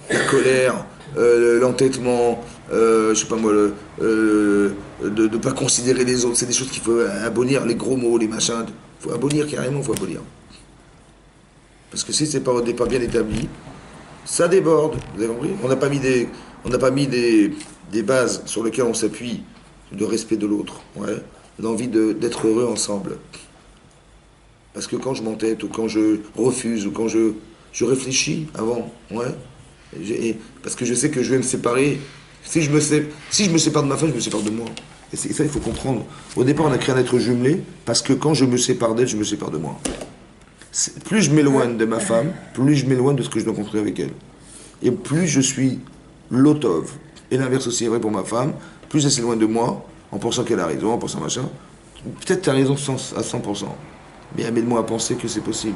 La colère, l'entêtement, je sais pas moi, de ne pas considérer les autres, c'est des choses qu'il faut abolir, les gros mots, les machins. Il faut abolir carrément, il faut abolir. Parce que si c'est pas au départ bien établi, ça déborde, vous avez compris? On n'a pas mis des bases sur lesquelles on s'appuie, de respect de l'autre, ouais, l'envie d'être heureux ensemble. Parce que quand je m'entête, ou quand je refuse, ou quand je réfléchis avant, ouais, parce que je sais que je vais me séparer. Si je me sépare de ma femme, je me sépare de moi. Et ça, il faut comprendre. Au départ, on a créé un être jumelé, parce que quand je me sépare d'elle, je me sépare de moi. Plus je m'éloigne de ma femme, plus je m'éloigne de ce que je dois construire avec elle. Et plus je suis l'otov. Et l'inverse aussi est vrai pour ma femme. Plus elle s'éloigne de moi, en pensant qu'elle a raison, en pensant machin. Peut-être tu as raison à 100%. Mais amène-moi à penser que c'est possible.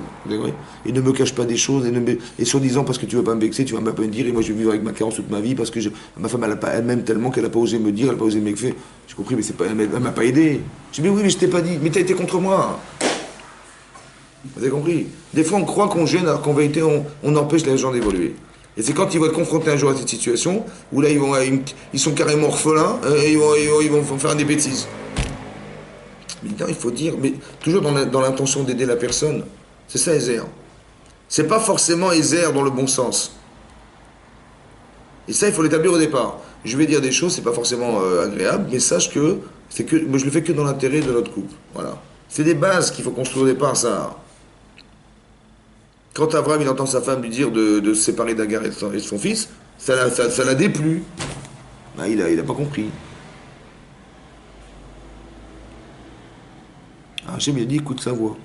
Et ne me cache pas des choses. Et soi-disant, parce que tu ne vas pas me vexer, tu ne vas pas me dire, et moi je vais vivre avec ma carence toute ma vie, parce que ma femme, elle m'aime tellement qu'elle n'a pas osé me dire, elle n'a pas osé me vexer. J'ai compris, mais elle ne m'a pas aidé. J'ai dit, mais oui, mais je t'ai pas dit. Mais tu as été contre moi. Vous avez compris? Des fois, on croit qu'on gêne, alors qu'en vérité, on empêche les gens d'évoluer. Et c'est quand ils vont être confrontés un jour à cette situation, où là, ils sont carrément orphelins, et ils vont faire des bêtises. Mais non, il faut dire, mais toujours dans l'intention d'aider la personne. C'est ça, Ezer. C'est pas forcément Ezer dans le bon sens. Et ça, il faut l'établir au départ. Je vais dire des choses, c'est pas forcément agréable, mais sache que, moi, je le fais que dans l'intérêt de notre couple. Voilà. C'est des bases qu'il faut construire au départ, ça. Quand Abraham il entend sa femme lui dire de se séparer d'Agar et de son fils, ça l'a déplu. Ben, il a pas compris. Hachem il a dit écoute sa voix.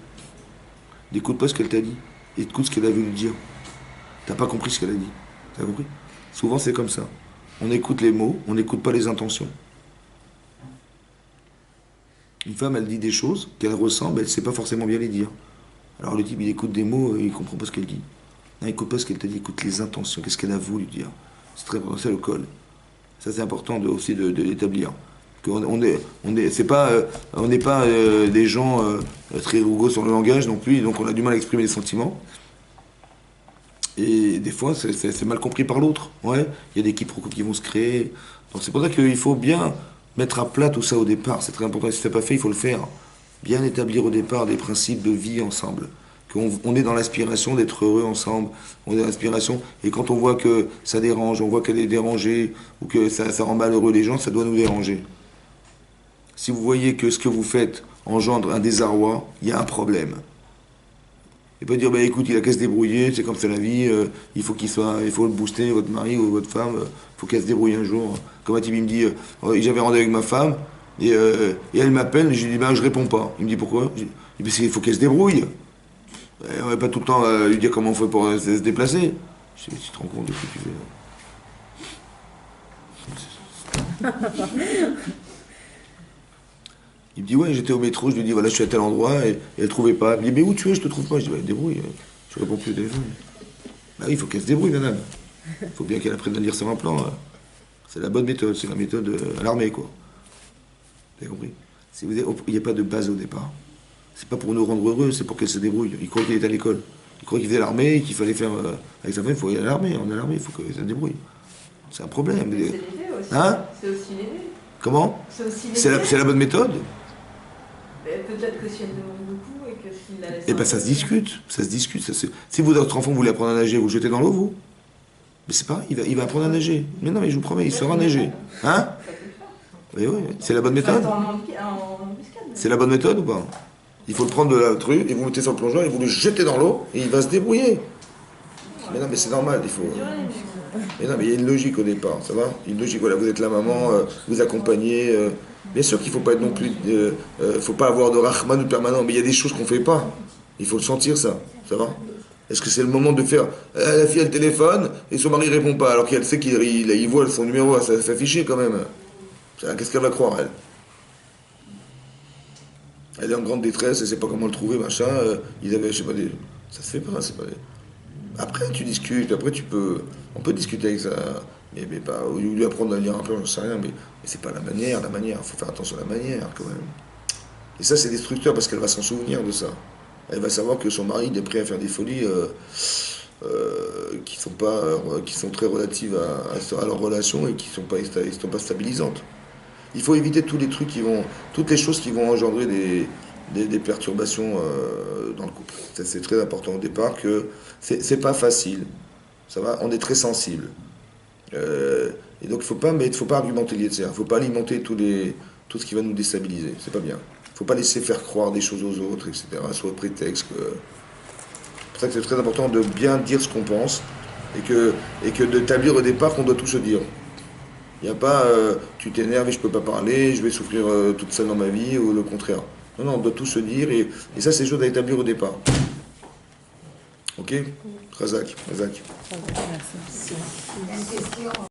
N'écoute pas ce qu'elle t'a dit. Écoute ce qu'elle a voulu dire. T'as pas compris ce qu'elle a dit. T'as compris? Souvent c'est comme ça. On écoute les mots, on n'écoute pas les intentions. Une femme elle dit des choses qu'elle ressent, mais elle ne sait pas forcément bien les dire. Alors le type, il écoute des mots, il ne comprend pas ce qu'elle dit. Non, écoute pas ce qu'elle t'a dit, écoute les intentions, qu'est-ce qu'elle a voulu dire. C'est très important, c'est le col. Ça, c'est important aussi de l'établir. On n'est pas des gens très rigoureux sur le langage non plus, donc on a du mal à exprimer les sentiments. Et des fois, c'est mal compris par l'autre. Ouais, il y a des quiproquos qui vont se créer. Donc c'est pour ça qu'il faut bien mettre à plat tout ça au départ. C'est très important. Si ce n'est pas fait, il faut le faire. Bien établir au départ des principes de vie ensemble. On est dans l'aspiration d'être heureux ensemble. On est dans l'aspiration. Et quand on voit que ça dérange, on voit qu'elle est dérangée, ou que ça rend malheureux les gens, ça doit nous déranger. Si vous voyez que ce que vous faites engendre un désarroi, il y a un problème. Et pas dire, bah écoute, il a qu'à se débrouiller, c'est comme ça la vie, il faut le booster, votre mari ou votre femme, il faut qu'elle se débrouille un jour. Comme un type, il me dit, j'avais rendez-vous avec ma femme, et elle m'appelle, et je lui dis, bah je réponds pas. Il me dit, pourquoi? Je dis, il faut qu'elle se débrouille. Et on va pas tout le temps lui dire comment on fait pour se déplacer. Je dis, tu te rends compte de ce que tu fais là? Il me dit, ouais, j'étais au métro, je lui dis, voilà, je suis à tel endroit, et elle trouvait pas. Il me dit, mais où tu es, je te trouve pas. Je dis, bah, débrouille, je réponds plus au téléphone. Bah oui, il faut qu'elle se débrouille, madame. Il faut bien qu'elle apprenne à lire sur un plan. C'est la bonne méthode, c'est la méthode à l'armée, quoi. Vous avez compris? Il n'y a pas de base au départ. C'est pas pour nous rendre heureux, c'est pour qu'elle se débrouille. Il croit qu'il est à l'école. Il croit qu'il faisait l'armée, et qu'il fallait faire. Avec sa femme, il faut aller à l'armée. On est à l'armée, il faut qu'elle se débrouille. C'est un problème. C'est l'idée aussi. Hein? C'est aussi l'idée. Comment? C'est aussi l'idée. C'est la bonne méthode? Peut-être que si elle demande beaucoup et que s'il la laisse. Eh bien, ça se discute. Si votre enfant voulait apprendre à nager, vous le jetez dans l'eau, vous? Mais c'est pareil, il va apprendre à nager. Mais non, mais je vous promets, il saura nager. Hein? Oui, oui, c'est la bonne méthode. En embuscade. C'est la bonne méthode ou pas? Il faut le prendre de la truc, et vous mettez sur le plongeon, et vous le jetez dans l'eau, et il va se débrouiller. Mais non, mais c'est normal, il faut... Mais non, mais il y a une logique au départ, ça va? Une logique, voilà, vous êtes la maman, vous accompagnez... Bien sûr qu'il ne faut pas être non plus... faut pas avoir de rahman ou permanent, mais il y a des choses qu'on ne fait pas. Il faut le sentir, ça va? Est-ce que c'est le moment de faire... la fille a le téléphone, et son mari ne répond pas, alors qu'elle sait qu'il voit son numéro s'afficher quand même. Qu'est-ce qu'elle va croire, elle? Elle est en grande détresse, elle ne sait pas comment le trouver, machin. Ils avaient, je sais pas, ça se fait pas, c'est pas... Après, tu discutes, après, on peut discuter avec ça, mais pas, ou lui apprendre à lire un peu, j'en sais rien, mais c'est pas la manière, il faut faire attention à la manière, quand même. Et ça, c'est destructeur, parce qu'elle va s'en souvenir de ça. Elle va savoir que son mari est prêt à faire des folies qui sont très relatives à leur relation et qui sont pas stabilisantes. Il faut éviter tous les trucs toutes les choses qui vont engendrer des perturbations dans le couple. C'est très important au départ que c'est pas facile. Ça va, on est très sensible. Et donc il faut pas argumenter le yetzer. Il faut pas alimenter tout ce qui va nous déstabiliser. C'est pas bien. Il faut pas laisser faire croire des choses aux autres, etc. Soit prétexte que. C'est pour ça que c'est très important de bien dire ce qu'on pense et que d'établir au départ qu'on doit tout se dire. Il n'y a pas tu t'énerves et je peux pas parler, je vais souffrir toute seule dans ma vie, ou le contraire. Non, non, on doit tout se dire, et ça, c'est des choses à établir au départ. Ok? Razak. Une question.